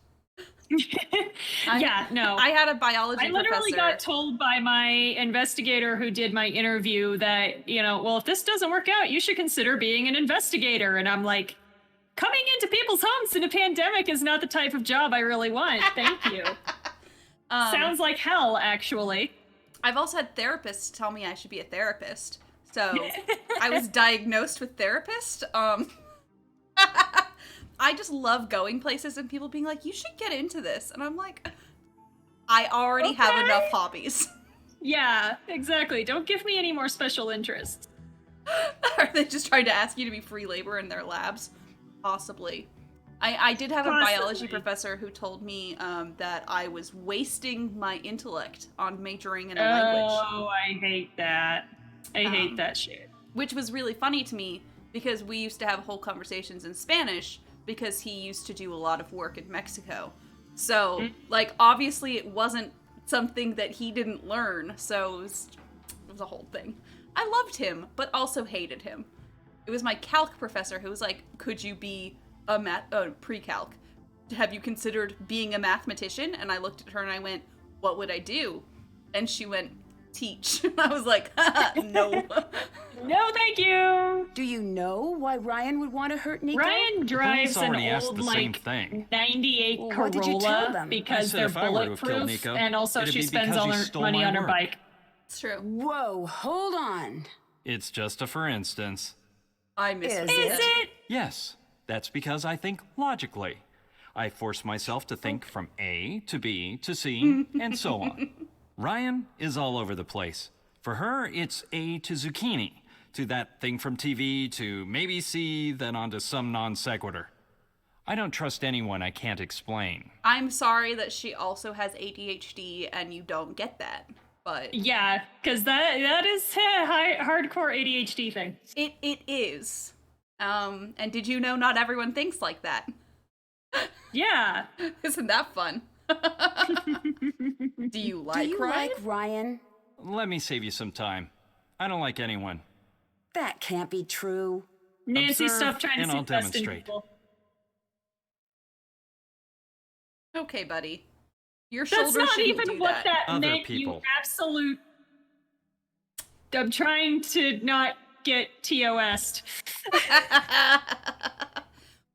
Yeah, no. I had a biology I literally professor. got told by my investigator who did my interview that, well, if this doesn't work out, you should consider being an investigator. And I'm like, coming into people's homes in a pandemic is not the type of job I really want. Thank you. Sounds like hell, actually. I've also had therapists tell me I should be a therapist. So I was diagnosed with therapist. I just love going places and people being like, you should get into this. And I'm like, I already have enough hobbies. Yeah, exactly. Don't give me any more special interests. Are they just trying to ask you to be free labor in their labs? Possibly. I did have a biology professor who told me that I was wasting my intellect on majoring in a language. Oh, I hate that. I hate that shit. Which was really funny to me because we used to have whole conversations in Spanish because he used to do a lot of work in Mexico. So, like, obviously it wasn't something that he didn't learn, so it was a whole thing. I loved him, but also hated him. It was my calc professor who was like, could you be a pre-calc? Have you considered being a mathematician? And I looked at her and I went, what would I do? And she went, teach. I was like, no. No, thank you. Do you know why Ryan would want to hurt Nico? Ryan drives an already asked old, the same like, thing. 98 Well, what did you tell Corolla them? because I said they're if I were to have killed bulletproof, Nico, and also it'd she be spends because all he her stole money my on her work. bike. It's true. Whoa, hold on. It's just a for instance. I miss Is it? Yes, that's because I think logically. I force myself to think from A to B to C, and so on. Ryan is all over the place. For her, it's A to zucchini, to that thing from TV, to maybe C, then on to some non sequitur. I don't trust anyone I can't explain. I'm sorry that she also has ADHD and you don't get that, but... Yeah, because that is a hardcore ADHD thing. It is. And did you know not everyone thinks like that? Yeah. Isn't that fun? Do you like Ryan? Let me save you some time. I don't like anyone. That can't be true. Nancy, Observe, stop trying to and I'll suggest in demonstrate. people. Okay, buddy. Your That's shoulder not shouldn't even do what that Other meant, people. you absolute... I'm trying to not get TOS'd.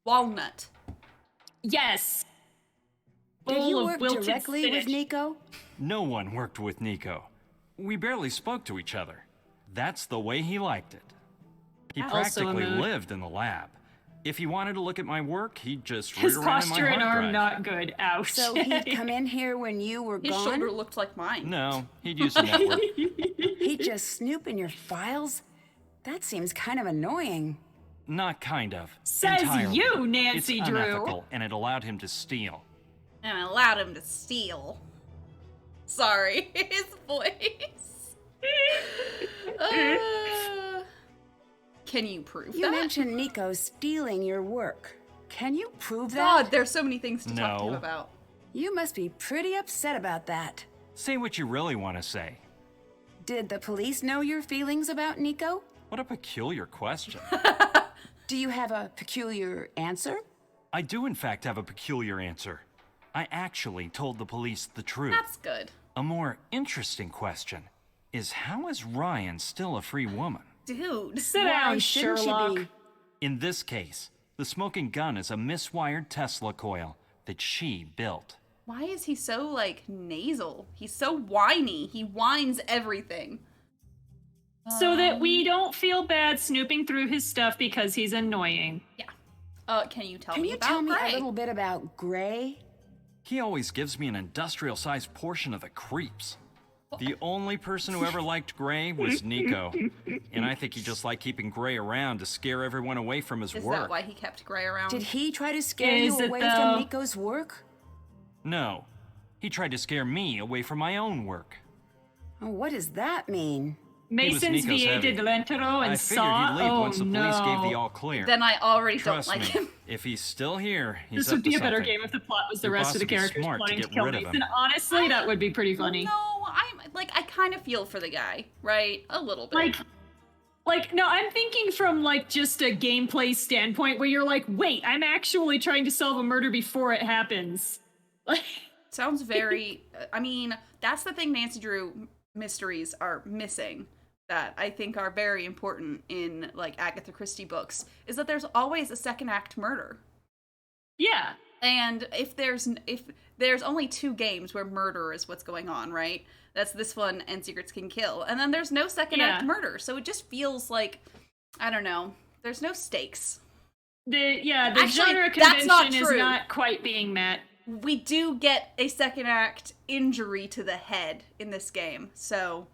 Walnut. Yes. Did Full you of work wilted directly with spinach. Nico? No one worked with Nico. We barely spoke to each other. That's the way he liked it. He Also a practically mood. lived in the lab. If he wanted to look at my work, he'd just His root around in my posture and hard arm drive. not good. Ouch. So he'd come in here when you were His gone? shoulder looked like mine. No, he'd use the network. He'd just snoop in your files? That seems kind of annoying. Not kind of. Says entirely. you, Nancy it's Drew. unethical, and it allowed him to steal. And I allowed him to steal. Sorry, his voice. Can you prove You that? mentioned Nico stealing your work. Can you prove that? God, there's so many things to talk to him No. about. You must be pretty upset about that. Say what you really want to say. Did the police know your feelings about Nico? What a peculiar question. Do you have a peculiar answer? I do, in fact, have a peculiar answer. I actually told the police the truth. That's good. A more interesting question is, how is Ryan still a free woman? Dude. Sit Why down, shouldn't she Sherlock. be? In this case, the smoking gun is a miswired Tesla coil that she built. Why is he so, like, nasal? He's so whiny. He whines everything. So that we don't feel bad snooping through his stuff because he's annoying. Yeah. Can you tell Can me you about tell me Gray? a little bit about Gray? He always gives me an industrial-sized portion of the creeps. The only person who ever liked Gray was Nico. And I think he just liked keeping Gray around to scare everyone away from his Is work. that why he kept Gray around? Did he try to scare Is you it away though? from Nico's work? No. He tried to scare me away from my own work. Oh, what does that mean? Mason's Nico's VA heavy. did Lentero and I figured saw. he'd leave Oh once the no. police gave the all clear. Then I already Trust don't like me, him. if he's still here, he's This up would be to a better something. game if the plot was the Your rest boss of the would be characters smart to plotting to get kill rid of Mason. him. Honestly, that would be pretty funny. No, I kind of feel for the guy, right? A little bit. No, I'm thinking from like just a gameplay standpoint where you're like, wait, I'm actually trying to solve a murder before it happens. Like, Sounds very. I mean, that's the thing Nancy Drew mysteries are missing that I think are very important in like Agatha Christie books is that there's always a second act murder. yeah. And if there's only 2 games where murder is what's going on, right? That's this one and Secrets Can Kill. And then there's no second act murder. So it just feels like, I don't know, there's no stakes. The Actually, genre that's not convention is true. not quite being met. We do get a second act injury to the head in this game. So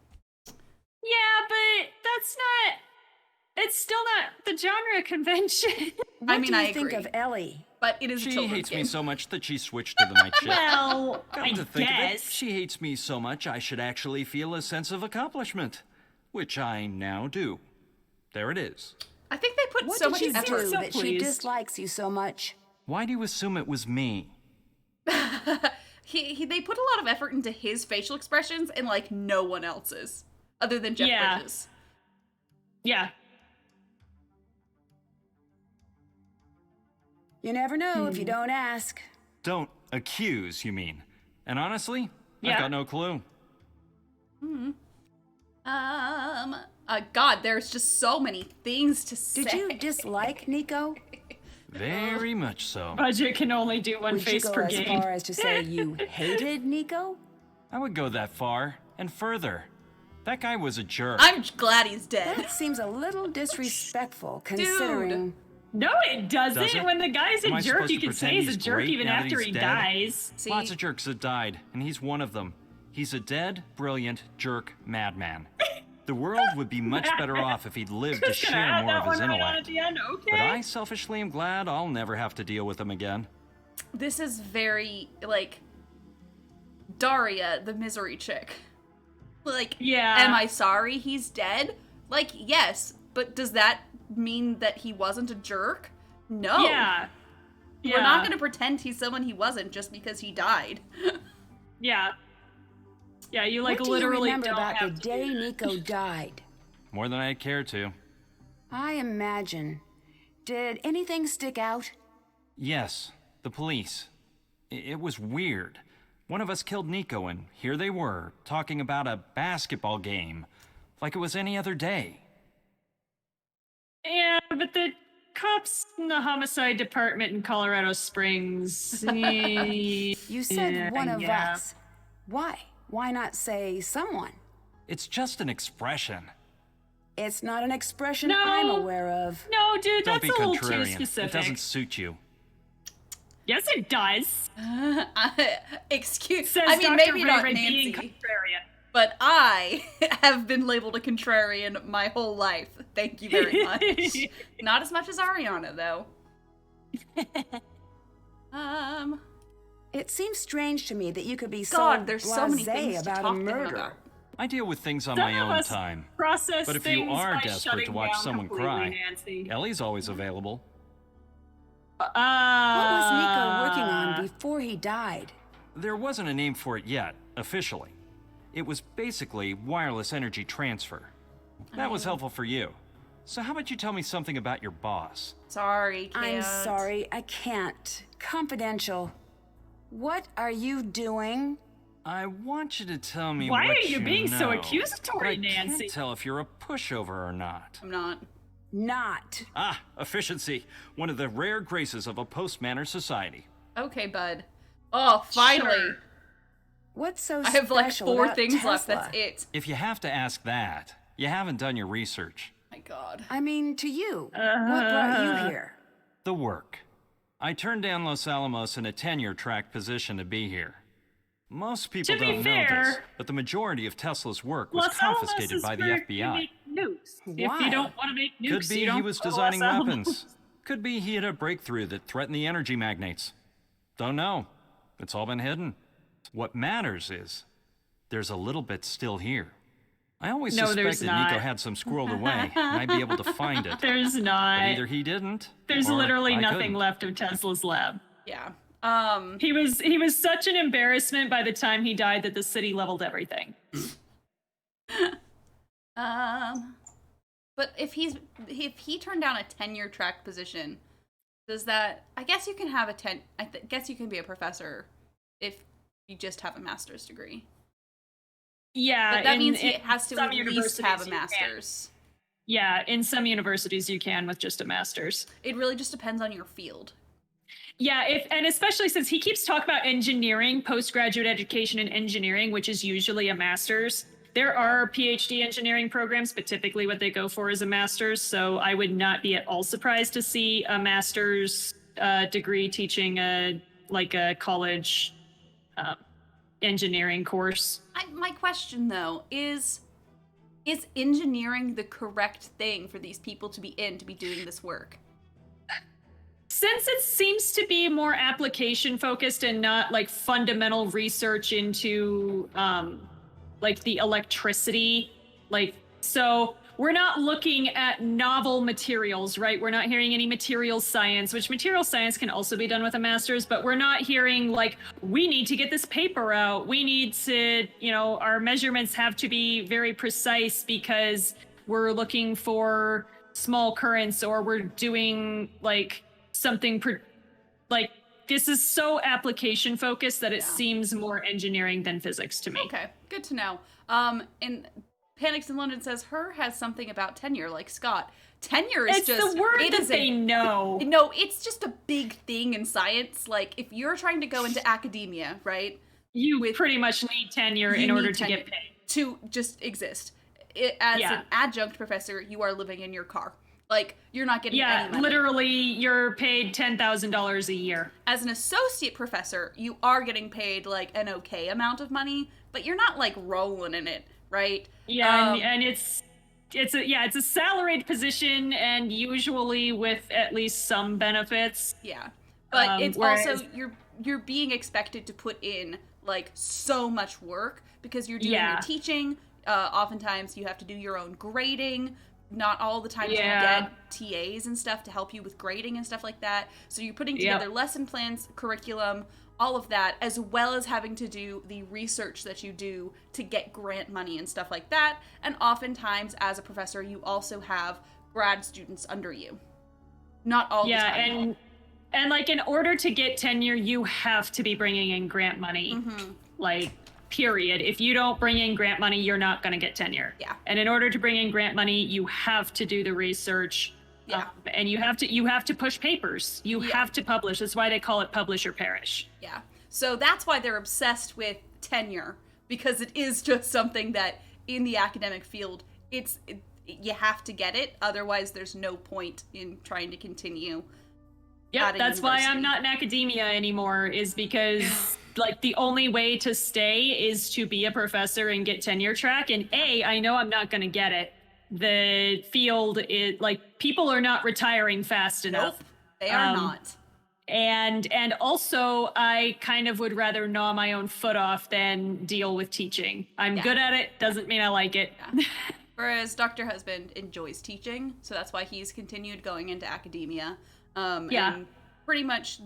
Yeah, but that's not. It's still not the genre convention. What I mean, do you I think agree. of Ellie? But it is a She children's hates game. me so much that she switched to the night shift. Well, Come I to think of it, guess. she hates me so much I should actually feel a sense of accomplishment, which I now do. There it is. I think they put What so did much she effort. do so that she pleased. dislikes you so much? Why do you assume it was me? They put a lot of effort into his facial expressions and like no one else's, other than Jeff Yeah. Bridges. Yeah. You never know if you don't ask. Don't accuse, you mean. And honestly, Yeah. I've got no clue. God, there's just so many things to say. Did you dislike Nico? Very much so. Budget can only do one Would you face go per as game. far as to say you hated Nico? I would go that far and further. That guy was a jerk. I'm glad he's dead. That seems a little disrespectful, considering... No, it doesn't. Does it? When the guy's Am a I jerk, supposed you to can say pretend he's a he's jerk great even now that after he's he dead? dies. See? Lots of jerks have died, and he's one of them. He's a dead, brilliant jerk madman. The world would be much better off if he'd lived to share more of his intellect. Okay. But I selfishly am glad I'll never have to deal with him again. This is very, like, Daria, the misery chick. Like, yeah. Am I sorry he's dead? Like, yes, but does that mean that he wasn't a jerk? No. Yeah. We're not going to pretend he's someone he wasn't just because he died. Yeah. Yeah, you like what literally do you remember don't about have the to day Nico died? More than I'd care to. I imagine. Did anything stick out? Yes, the police. It was weird. One of us killed Nico, and here they were, talking about a basketball game. Like it was any other day. Yeah, but the cops in the homicide department in Colorado Springs. You said one of us. Why? Why not say someone? It's just an expression. It's not an expression No. I'm aware of. No, dude, Don't that's be a little too contrarian. specific. It doesn't suit you. Yes, it does. Excuse Says I mean, Dr. maybe not Rey-Rey Nancy, being contrarian. but I have been labeled a contrarian my whole life. Thank you very much. Not as much as Ariana, though. It seems strange to me that you could be God, so there's so many blasé things to about talk a to him murder. about. I deal with things on Some my of own us time. Process But if you things are by desperate shutting to watch down someone completely, cry, Nancy. Ellie's always available. What was Nico working on before he died? There wasn't a name for it yet, officially. It was basically wireless energy transfer. That was helpful for you. So how about you tell me something about your boss? Sorry, I'm can't. sorry, I can't. Confidential. What are you doing? I want you to tell me Why what are you being so know, accusatory, but I Nancy? can't tell if you're a pushover or not. I'm not. Not. Ah, efficiency. One of the rare graces of a post-manner society. Okay, bud. Oh, finally. Sure. What's so I have like special 4 about things Tesla? left. That's it. If you have to ask that, you haven't done your research. My God. I mean, to you. What brought you here? The work. I turned down Los Alamos in a tenure-track position to be here. Most people To be don't know fair, this, but the majority of Tesla's work was Los Alamos confiscated is by the where you FBI. make nukes. If Why? you don't want to make nukes, Could be you don't he was go to designing Los Alamos. weapons. Could be he had a breakthrough that threatened the energy magnates. Don't know. It's all been hidden. What matters is there's a little bit still here. I always No, there's suspected Nico not. had some squirreled away, and I'd be able to find it. There's not. But either he didn't, There's or literally I nothing couldn't. left of Tesla's lab. Yeah. He was such an embarrassment by the time he died that the city leveled everything. But if he turned down a tenure track position, does that? I guess you can have guess you can be a professor if you just have a master's degree. Yeah, But that means in he has to some at least have a universities you master's. Yeah, in some universities you can with just a master's. It really just depends on your field. Yeah, and especially since he keeps talking about engineering, postgraduate education in engineering, which is usually a master's. There are PhD engineering programs, but typically what they go for is a master's. So I would not be at all surprised to see a master's degree teaching a college engineering course. My question though is engineering the correct thing for these people to be doing this work? Since it seems to be more application focused and not like fundamental research into like the electricity, so we're not looking at novel materials, right? We're not hearing any material science, which material science can also be done with a master's, but we're not hearing like, we need to get this paper out. We need to, our measurements have to be very precise because we're looking for small currents, or we're doing like something this is so application focused that it seems more engineering than physics to me. Okay, good to know. And Panics in London says her has something about tenure, like Scott. Tenure is It's just the word it that is they know. No, it's just a big thing in science. Like if you're trying to go into academia, right? You pretty much need tenure in order to get paid. To just exist. as Yeah. an adjunct professor, you are living in your car. Like, you're not getting any money. Literally, you're paid $10,000 a year. As an associate professor, you are getting paid, like, an okay amount of money, but you're not, like, rolling in it, right? Yeah, and it's a salaried position, and usually with at least some benefits. Yeah, but it's whereas, also you're being expected to put in like so much work because you're doing your teaching. Oftentimes, you have to do your own grading. Not all the time do you get TAs and stuff to help you with grading and stuff like that. So you're putting together lesson plans, curriculum, all of that, as well as having to do the research that you do to get grant money and stuff like that. And oftentimes, as a professor, you also have grad students under you. Not all the time. And like, in order to get tenure, you have to be bringing in grant money. Like, period. If you don't bring in grant money, you're not going to get tenure. Yeah. And in order to bring in grant money, you have to do the research. Yeah. And you have to push papers. You have to publish. That's why they call it publish or perish. Yeah. So that's why they're obsessed with tenure, because it is just something that in the academic field, you have to get it. Otherwise, there's no point in trying to continue. Yeah, that's why I'm not in academia anymore, is because like the only way to stay is to be a professor and get tenure track. And I know I'm not going to get it. The field is like, people are not retiring fast enough. Nope, they are not. And also, I kind of would rather gnaw my own foot off than deal with teaching. I'm good at it, doesn't mean I like it. Yeah. Whereas Dr. Husband enjoys teaching, so that's why he's continued going into academia. And pretty much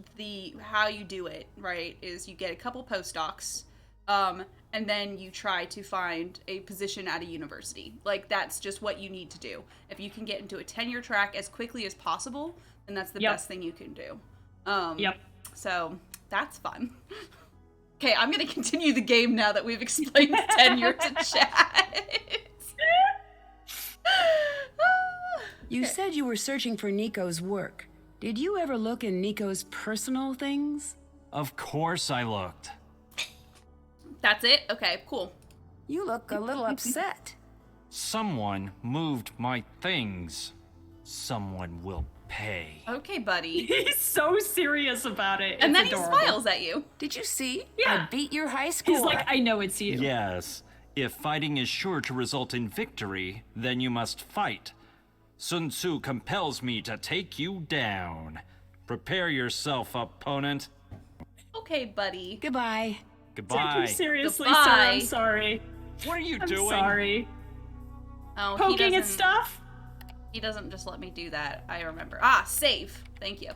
how you do it, right, is you get a couple postdocs, and then you try to find a position at a university. Like, that's just what you need to do. If you can get into a tenure track as quickly as possible, then that's the best thing you can do. So that's fun. Okay, I'm gonna continue the game now that we've explained tenure to chat. You said you were searching for Nico's work. Did you ever look in Nico's personal things? Of course I looked. That's it? Okay, cool. You look a little upset. Someone moved my things. Someone will pay. Okay, buddy. He's so serious about it. And then adorable. he smiles at you. Did you see? Yeah. I beat your high score. He's like, I know it's you. Yes. If fighting is sure to result in victory, then you must fight. Sun Tzu compels me to take you down. Prepare yourself, opponent. Okay, buddy. Goodbye. Goodbye. Seriously, Goodbye. sir, I'm sorry. What are you I'm doing? sorry. Oh, Poking at stuff? He doesn't just let me do that. I remember. Save. Thank you.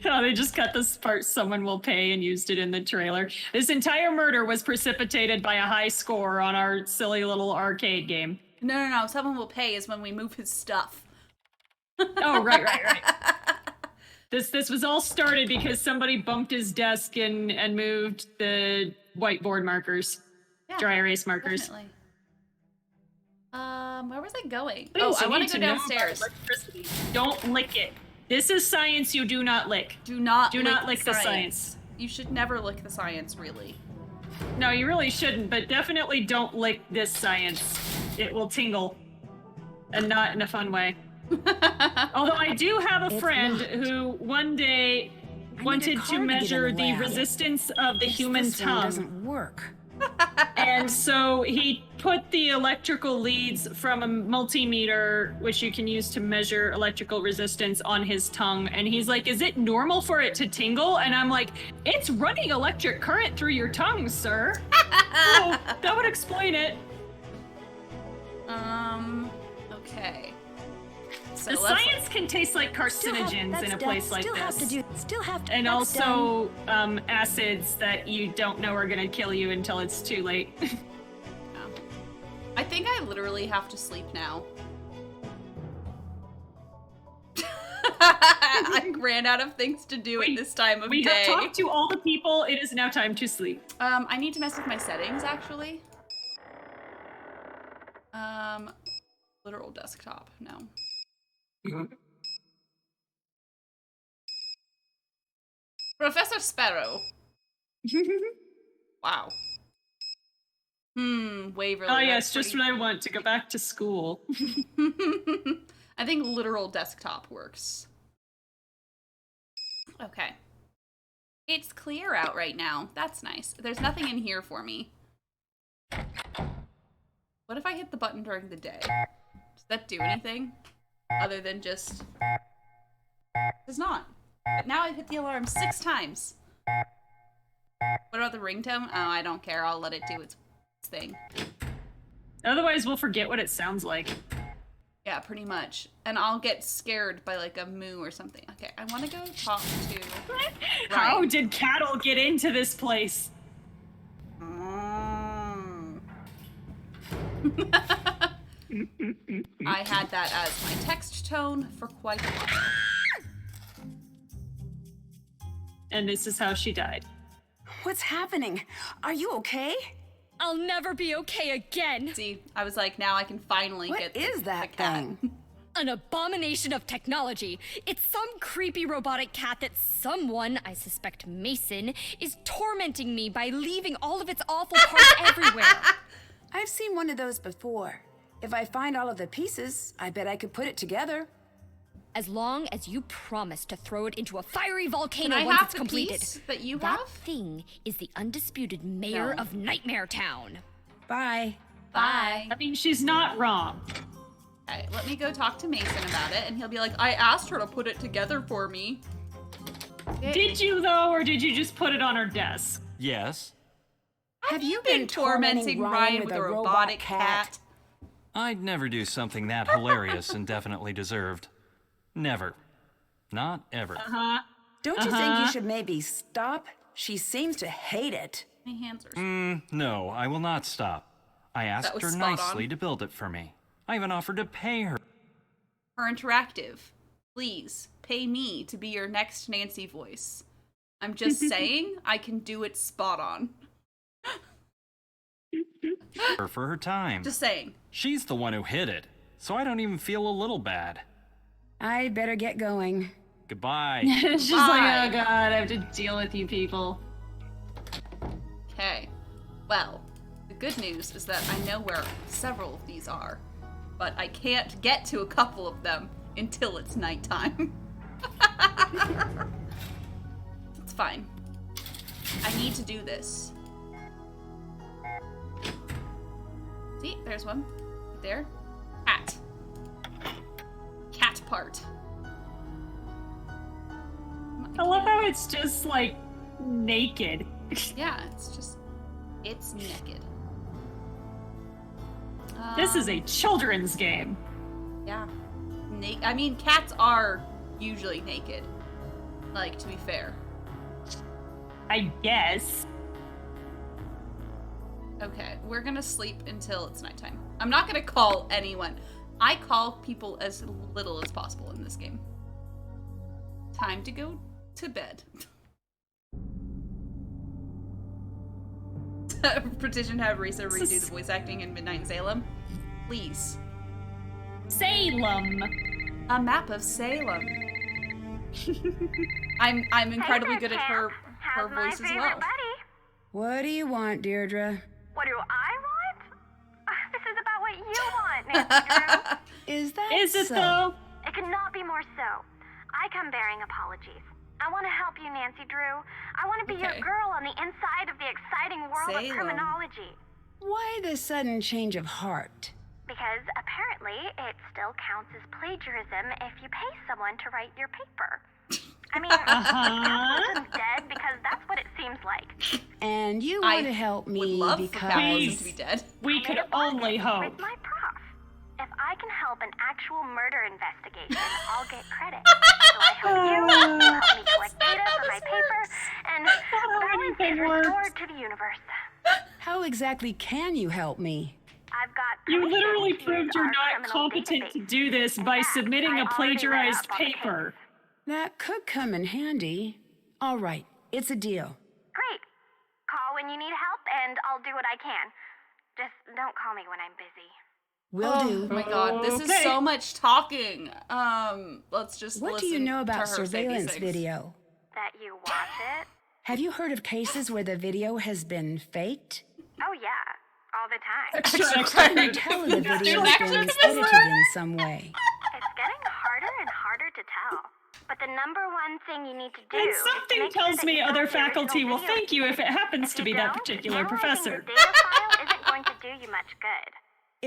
Oh, they just cut this part, someone will pay, and used it in the trailer. This entire murder was precipitated by a high score on our silly little arcade game. No. Someone will pay is when we move his stuff. Oh, right. This was all started because somebody bumped his desk and moved the whiteboard markers, dry erase markers. Definitely. Where was I going? Things I you want need to go know about downstairs. electricity. Don't lick it. This is science you do not lick. Do not lick the science. You should never lick the science, really. No, you really shouldn't, but definitely don't lick this science. It will tingle. And not in a fun way. Although I do have a friend who one day wanted to measure the resistance of the human tongue. Doesn't work. And so he put the electrical leads from a multimeter, which you can use to measure electrical resistance, on his tongue. And he's like, is it normal for it to tingle? And I'm like, it's running electric current through your tongue, sir. Oh, that would explain it. Okay. So the science can taste like carcinogens in a place like this. And also acids that you don't know are going to kill you until it's too late. I think I literally have to sleep now. I ran out of things to do at this time of day. We have talked to all the people. It is now time to sleep. I need to mess with my settings, actually. Literal desktop, no. Professor Sparrow. Wow. Waverly. Oh yes, just what I want, to go back to school. I think literal desktop works. Okay. It's clear out right now. That's nice. There's nothing in here for me. What if I hit the button during the day? Does that do anything? Other than just... It does not. But now I've hit the alarm 6 times. What about the ringtone? Oh, I don't care. I'll let it do its thing. Otherwise, we'll forget what it sounds like. Yeah, pretty much. And I'll get scared by like a moo or something. Okay, I want to go talk to... How did cattle get into this place? I had that as my text tone for quite a while. And this is how she died. What's happening? Are you okay? I'll never be okay again. See, I was like, now I can finally What get is that the cat. thing? An abomination of technology. It's some creepy robotic cat that someone, I suspect Mason, is tormenting me by leaving all of its awful parts everywhere. I've seen one of those before. If I find all of the pieces, I bet I could put it together. As long as you promise to throw it into a fiery volcano Can I once have it's the completed. piece that you that have? thing is the undisputed mayor No. of Nightmare Town. Bye. Bye. I mean, she's not wrong. Okay, let me go talk to Mason about it, and he'll be like, I asked her to put it together for me. Did you, though, or did you just put it on her desk? Yes. Have you been tormenting Ryan with a robotic cat? I'd never do something that hilarious and definitely deserved. Never. Not ever. Don't you think you should maybe stop? She seems to hate it. My hands are... No, I will not stop. I asked was her spot nicely on. to build it for me. I even offered to pay her. Her interactive. Please, pay me to be your next Nancy voice. I'm just saying, I can do it spot on. For her time. Just saying. She's the one who hid it, so I don't even feel a little bad. I'd better get going. Goodbye. She's like, oh god, I have to deal with you people. Okay. Well, the good news is that I know where several of these are, but I can't get to a couple of them until it's nighttime. It's fine. I need to do this. See, there's one. Right there. Cat. Cat part. I love how it's just, like, naked. Yeah, it's naked. This is a children's game. Yeah. I mean, cats are usually naked. Like, to be fair. I guess. Okay, we're gonna sleep until it's nighttime. I'm not gonna call anyone. I call people as little as possible in this game. Time to go to bed. Petition to have Rissa redo the voice acting in Midnight in Salem. Please. Salem. A map of Salem. I'm incredibly good at her voice as well. Buddy. What do you want, Deirdre? What do I want? This is about what you want, Nancy Drew. Is it so? though? It could not be more so. I come bearing apologies. I want to help you, Nancy Drew. I want to be your girl on the inside of the exciting world of criminology. Why the sudden change of heart? Because apparently it still counts as plagiarism if you pay someone to write your paper. I mean, I'm dead because that's what it seems like. And you want to help me would love because... for capitalism to be dead. We could only hope. With my prof. If I can help an actual murder investigation, I'll get credit. So I help you help me collect data for my paper, and balance is restored to the universe. How exactly can you help me? I've got You literally permission to proved use you're our not criminal competent to database. do this In by fact, submitting I a already read plagiarized up on the paper. That could come in handy. All right, it's a deal. Great. Call when you need help, and I'll do what I can. Just don't call me when I'm busy. Will do. Oh my god, this is so much talking. Let's just What do listen you know about to her say these surveillance things. video? That you watch it, Have you heard of cases where the video has been faked? Oh yeah, all the time. I can tell the video has been edited in some way. It's getting harder and harder to tell. But the number one thing you need to do And is something make sure tells that me you other got the original faculty will video. thank you if it happens If to you be that don't, particular analyzing professor. the data file isn't going to do you much good.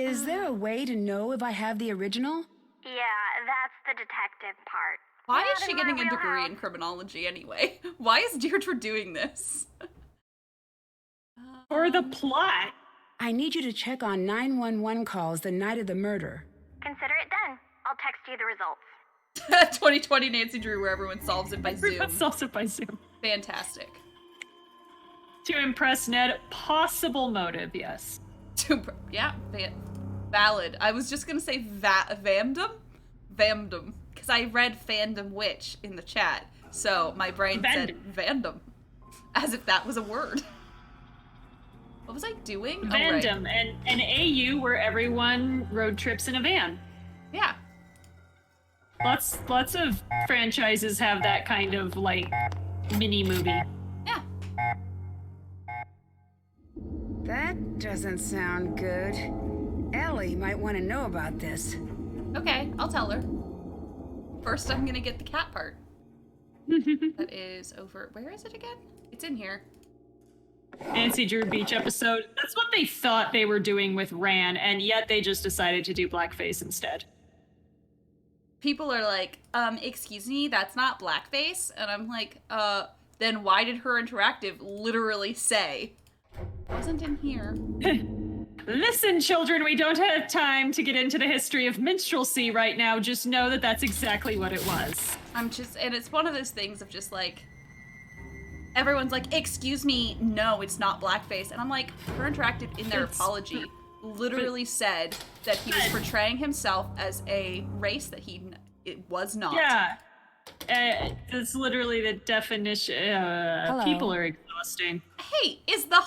Is there a way to know if I have the original? Yeah, that's the detective part. Why Not is she in getting my a degree wheelhouse. in criminology anyway? Why is Deirdre doing this? For the plot. I need you to check on 911 calls the night of the murder. Consider it done. I'll text you the results. 2020 Nancy Drew, where everyone solves it by Zoom. Everyone solves it by Zoom. Fantastic. To impress Ned, possible motive, yes. Yeah, valid. I was just gonna say Vamdom, because I read Fandom Witch in the chat, so my brain said Vandom, as if that was a word. What was I doing? Vandom, an AU where everyone road trips in a van. Yeah. Lots of franchises have that kind of, like, mini movie. Yeah. That doesn't sound good. Ellie might want to know about this. Okay, I'll tell her. First, I'm gonna get the cat part. That is over. Where is it again? It's in here. Nancy Drew Beach episode. That's what they thought they were doing with Ran, and yet they just decided to do blackface instead. People are like, excuse me, that's not blackface? And I'm like, then why did Her Interactive literally say, wasn't in here? Listen, children, we don't have time to get into the history of minstrelsy right now. Just know that that's exactly what it was. And it's one of those things of just like, everyone's like, excuse me, no, it's not blackface. And I'm like, Her Interactive in their apology literally said that he was portraying himself as a race that it was not. Yeah. It's literally the definition. People are exhausting. Hey, is the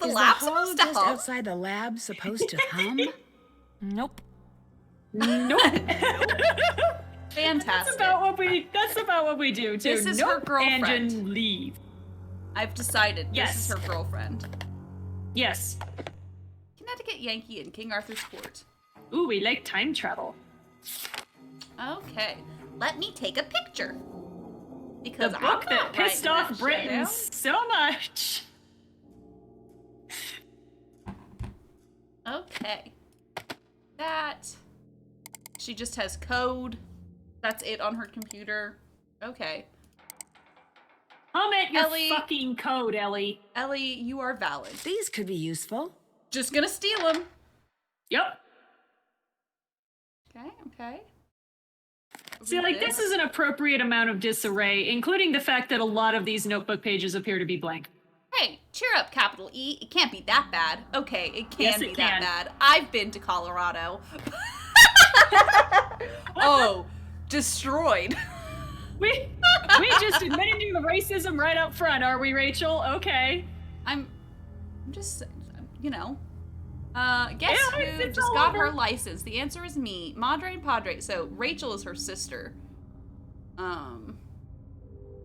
lab supposed to just hum? outside the lab supposed to hum? Nope. Nope. Fantastic. That's about what we do too. This is her girlfriend. And then leave. I've decided Yes. this is her girlfriend. Yes. Connecticut Yankee in King Arthur's Court. Ooh, we like time travel. Okay, let me take a picture. The Because book I'm that not pissed writing off that shit Britons so much. down. Okay. That. She just has code. That's it on her computer. Okay. Comment your Ellie. fucking code, Ellie. Ellie, you are valid. These could be useful. Just gonna steal them. Yep. Okay. See, like, this is an appropriate amount of disarray, including the fact that a lot of these notebook pages appear to be blank. Hey, cheer up, capital E. It can't be that bad. Okay, it can Yes, be it that can. bad. I've been to Colorado. Oh, destroyed. We just admitted to the racism right up front, are we, Rachel? Okay. I'm just, you know. Guess Yeah, who it's just all got over. her license? The answer is me, Madre and Padre. So Rachel is her sister.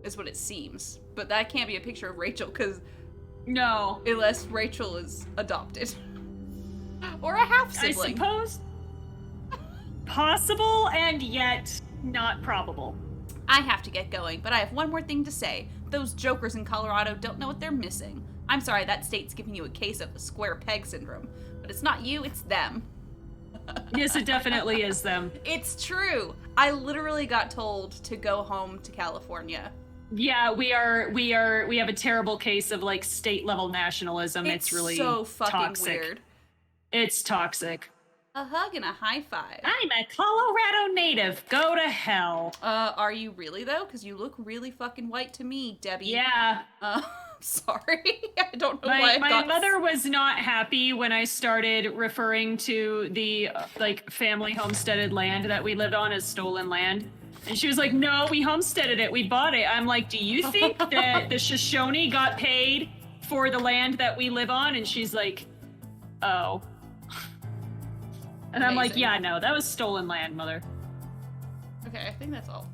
Is what it seems. But that can't be a picture of Rachel, because No. unless Rachel is adopted. Or a half I sibling. suppose possible and yet not probable. I have to get going, but I have one more thing to say. Those jokers in Colorado don't know what they're missing. I'm sorry, that state's giving you a case of the square peg syndrome. But it's not you, it's them. Yes, it definitely is them. It's true. I literally got told to go home to California. Yeah, we have a terrible case of like state level nationalism. It's really so fucking toxic. weird. It's toxic. A hug and a high five. I'm a Colorado native. Go to hell. Are you really though? Because you look really fucking white to me, Debbie. Yeah. Sorry. I don't know why I My got... mother was not happy when I started referring to the like family homesteaded land that we lived on as stolen land. And she was like, no, we homesteaded it. We bought it. I'm like, do you think that the Shoshone got paid for the land that we live on? And she's like, oh. And I'm like, Amazing. yeah, no, that was stolen land, mother. Okay, I think that's all.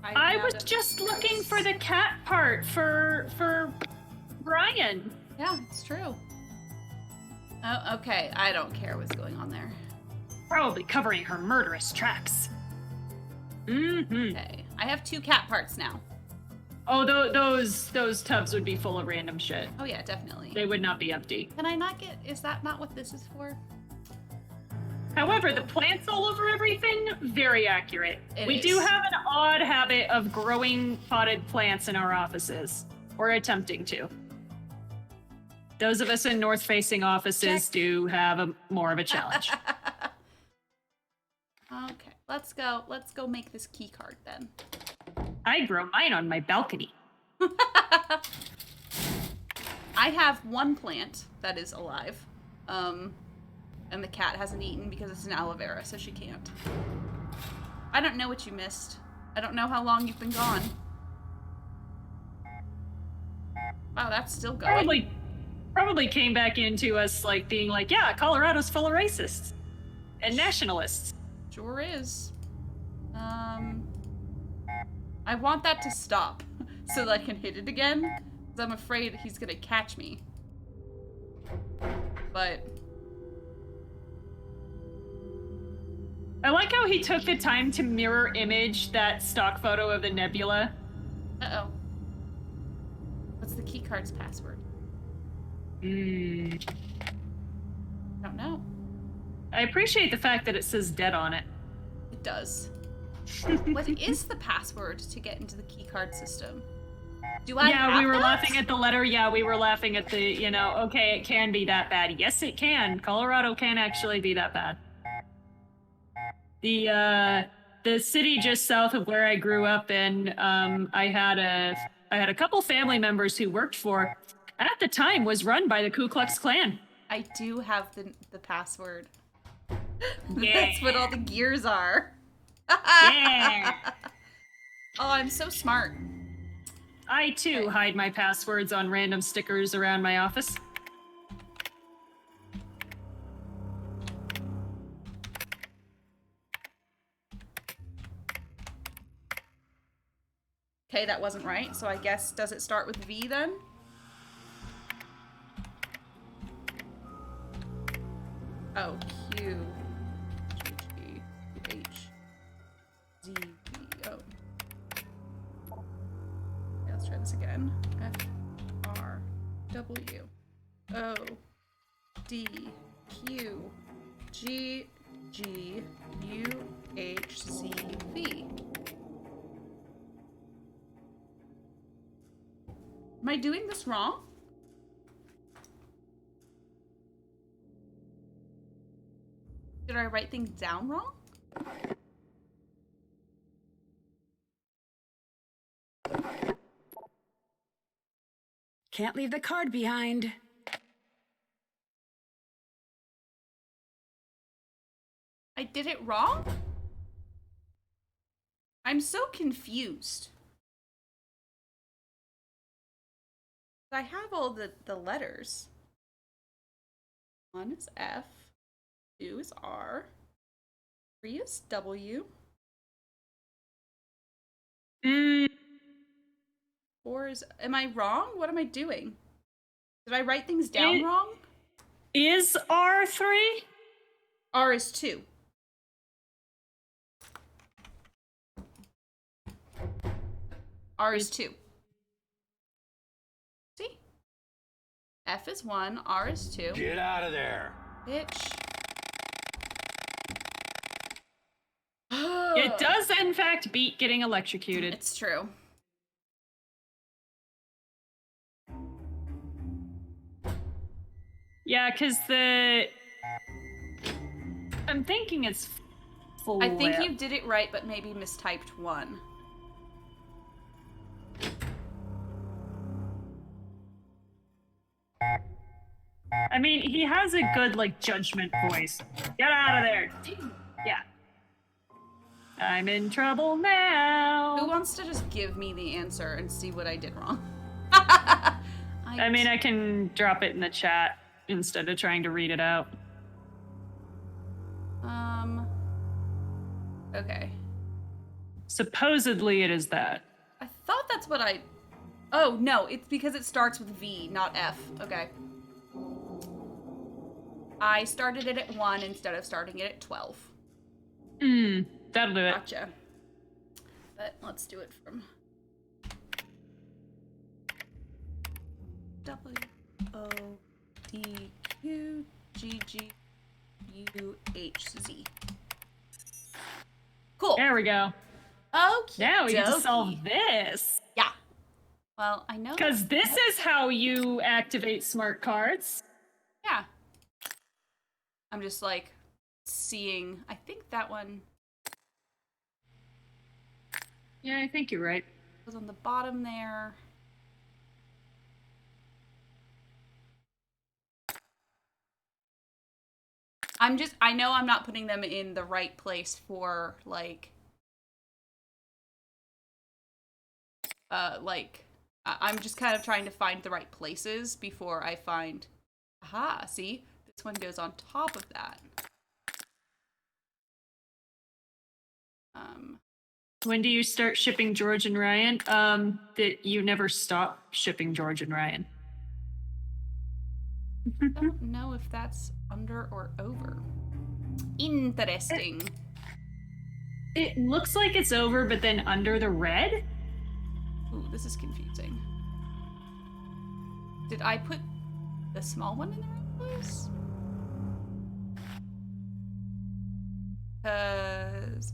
I was just looking for the cat part for Brian. Yeah, it's true. Oh, okay. I don't care what's going on there. Probably covering her murderous tracks. Mm-hmm. Okay. I have 2 cat parts now. Oh, those tubs would be full of random shit. Oh yeah, definitely. They would not be empty. Can I not get... Is that not what this is for? However, the plants all over everything, very accurate. We do have an odd habit of growing potted plants in our offices. Or attempting to. Those of us in north-facing offices do have more of a challenge. Okay, let's go. Let's go make this key card then. I grow mine on my balcony. I have 1 plant that is alive. And the cat hasn't eaten because it's an aloe vera, so she can't. I don't know what you missed. I don't know how long you've been gone. Wow, that's still going. Probably came back into us like being like, yeah, Colorado's full of racists and nationalists. Sure is. I want that to stop so that I can hit it again, because I'm afraid he's gonna catch me. But I like how he took the time to mirror image that stock photo of the nebula. Uh-oh. What's the keycard's password? I don't know. I appreciate the fact that it says dead on it. It does. What is the password to get into the keycard system? Do I have we were that? laughing at the letter. Yeah, we were laughing at the, okay, it can be that bad. Yes, it can. Colorado can actually be that bad. The city just south of where I grew up in, I had a couple family members who worked for, at the time, was run by the Ku Klux Klan. I do have the password. Yeah. That's what all the gears are. Yeah. Oh, I'm so smart. I, too, hide my passwords on random stickers around my office. Okay, that wasn't right, so I guess, does it start with V then? Oh, Q, G, H, Z, V, O. Okay, let's try this again. F, R, W, O, D, Q, G, G, U, H, Z, V. Am I doing this wrong? Did I write things down wrong? Can't leave the card behind. I did it wrong? I'm so confused. I have all the letters. 1 is F, 2 is R, 3 is W. 4 is... Am I wrong? What am I doing? Did I write things down wrong? Is R3? R is 2. R is 2. See? F is 1, R is 2. Get out of there. Bitch. It does, in fact, beat getting electrocuted. It's true. Yeah, because I'm thinking it's flip. I think you did it right, but maybe mistyped 1. I mean, he has a good, judgment voice. Get out of there. Yeah. I'm in trouble now. Who wants to just give me the answer and see what I did wrong? I mean, I can drop it in the chat instead of trying to read it out. Okay. Supposedly it is that. I thought that's what I... Oh, no, it's because it starts with V, not F. Okay. I started it at 1 instead of starting it at 12. That'll do it. Gotcha. But let's do it from... W-O-D-Q-G-G-U-H-Z. Cool. There we go. Okay. Now we get to solve this. Yeah. Well, I know. Because this is how you activate smart cards. Yeah. I'm just like seeing. I think that one Yeah, I think you're right. was on the bottom there. I know I'm not putting them in the right place for like I'm just kind of trying to find the right places before I find, aha, see? This one goes on top of that. When do you start shipping George and Ryan? That you never stop shipping George and Ryan. I don't know if that's under or over. Interesting. It looks like it's over, but then under the red? Ooh, this is confusing. Did I put the small one in the right place?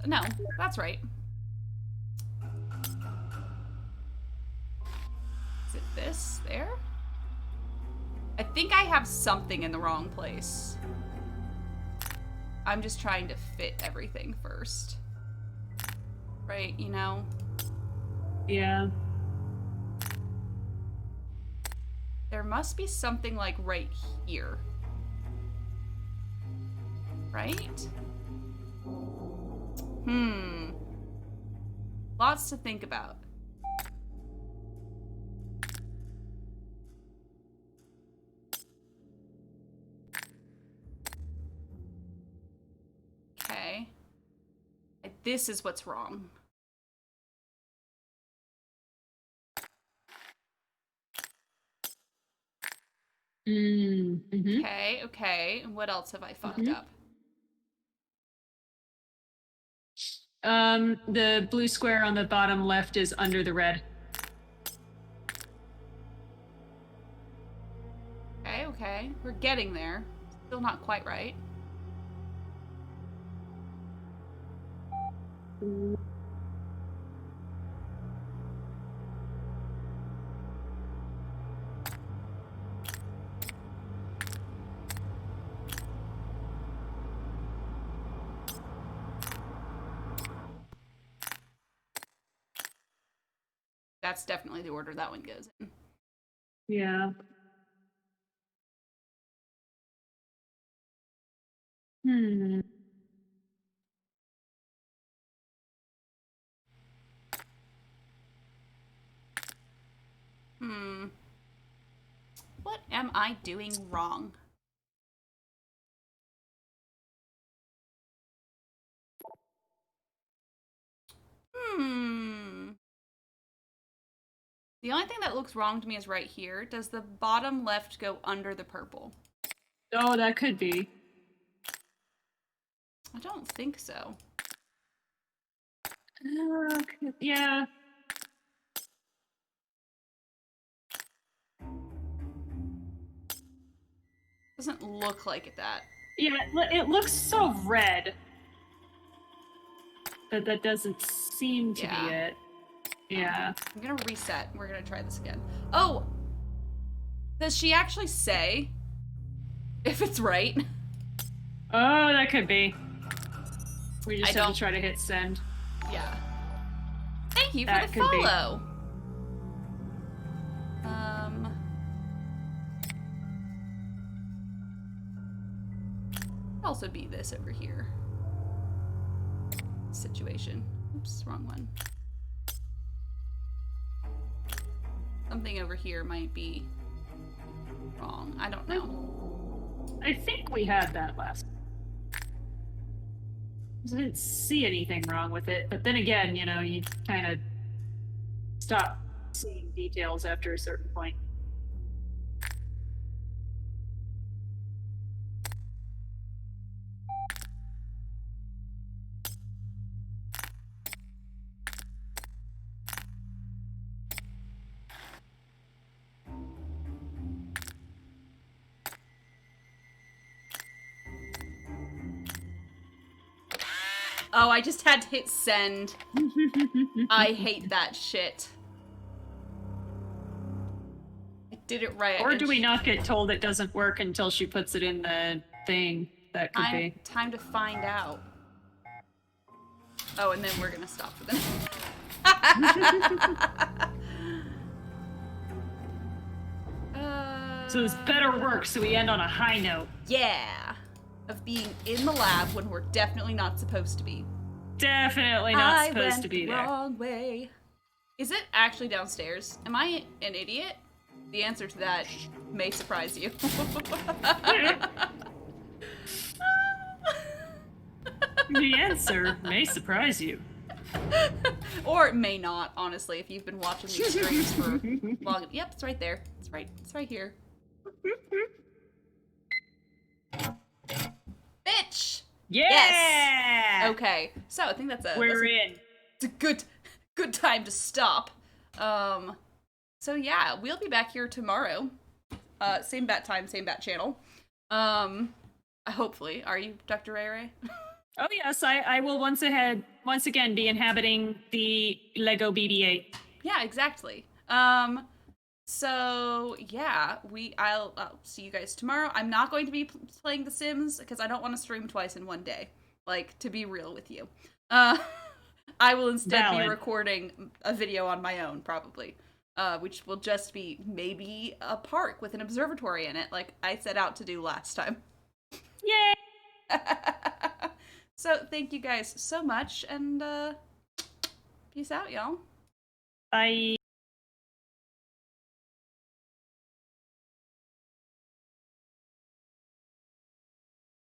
No, that's right. Is it this? There? I think I have something in the wrong place. I'm just trying to fit everything first. Right, you know? Yeah. There must be something like right here. Right? Lots to think about. Okay. This is what's wrong. Okay, okay. And what else have I fucked up? The blue square on the bottom left is under the red. Okay, okay. We're getting there. Still not quite right. That's definitely the order that one goes in. Yeah. What am I doing wrong? The only thing that looks wrong to me is right here. Does the bottom left go under the purple? Oh, that could be. I don't think so. Yeah. Doesn't look like it that. Yeah, it looks so red. That doesn't seem to be it. Yeah. I'm gonna reset. We're gonna try this again. Oh! Does she actually say if it's right? Oh, that could be. We just have don't- to try to hit send. Yeah. Thank you for That the could be. follow. Could also be this over here. Situation. Oops, wrong one. Something over here might be wrong. I don't know. I think we had that last. I didn't see anything wrong with it, but then again, you know, you kind of stop seeing details after a certain point. Oh, I just had to hit send. I hate that shit. I did it right. Or do we not get told it doesn't work until she puts it in the thing? That could be. Time to find out. Oh, and then we're gonna stop for them. So this better work so we end on a high note. Yeah. Of being in the lab when we're definitely not supposed to be. Definitely not supposed to be there. Wrong way. Is it actually downstairs? Am I an idiot? The answer to that may surprise you. The answer may surprise you. Or it may not, honestly, if you've been watching these streams for long. Yep, it's right there. It's right here. Bitch! Yeah! Yes! Okay, so I think that's We're in. It's a good time to stop. So yeah, we'll be back here tomorrow. Same bat time, same bat channel. Hopefully. Are you, Dr. Ray-Ray? Oh yes, I will once again be inhabiting the Lego BB-8. Yeah, exactly. So yeah, I'll see you guys tomorrow. I'm not going to be playing The Sims because I don't want to stream twice in one day. Like, to be real with you. I will instead be recording a video on my own, probably. Which will just be maybe a park with an observatory in it, like I set out to do last time. Yay! So thank you guys so much, and peace out, y'all. Bye.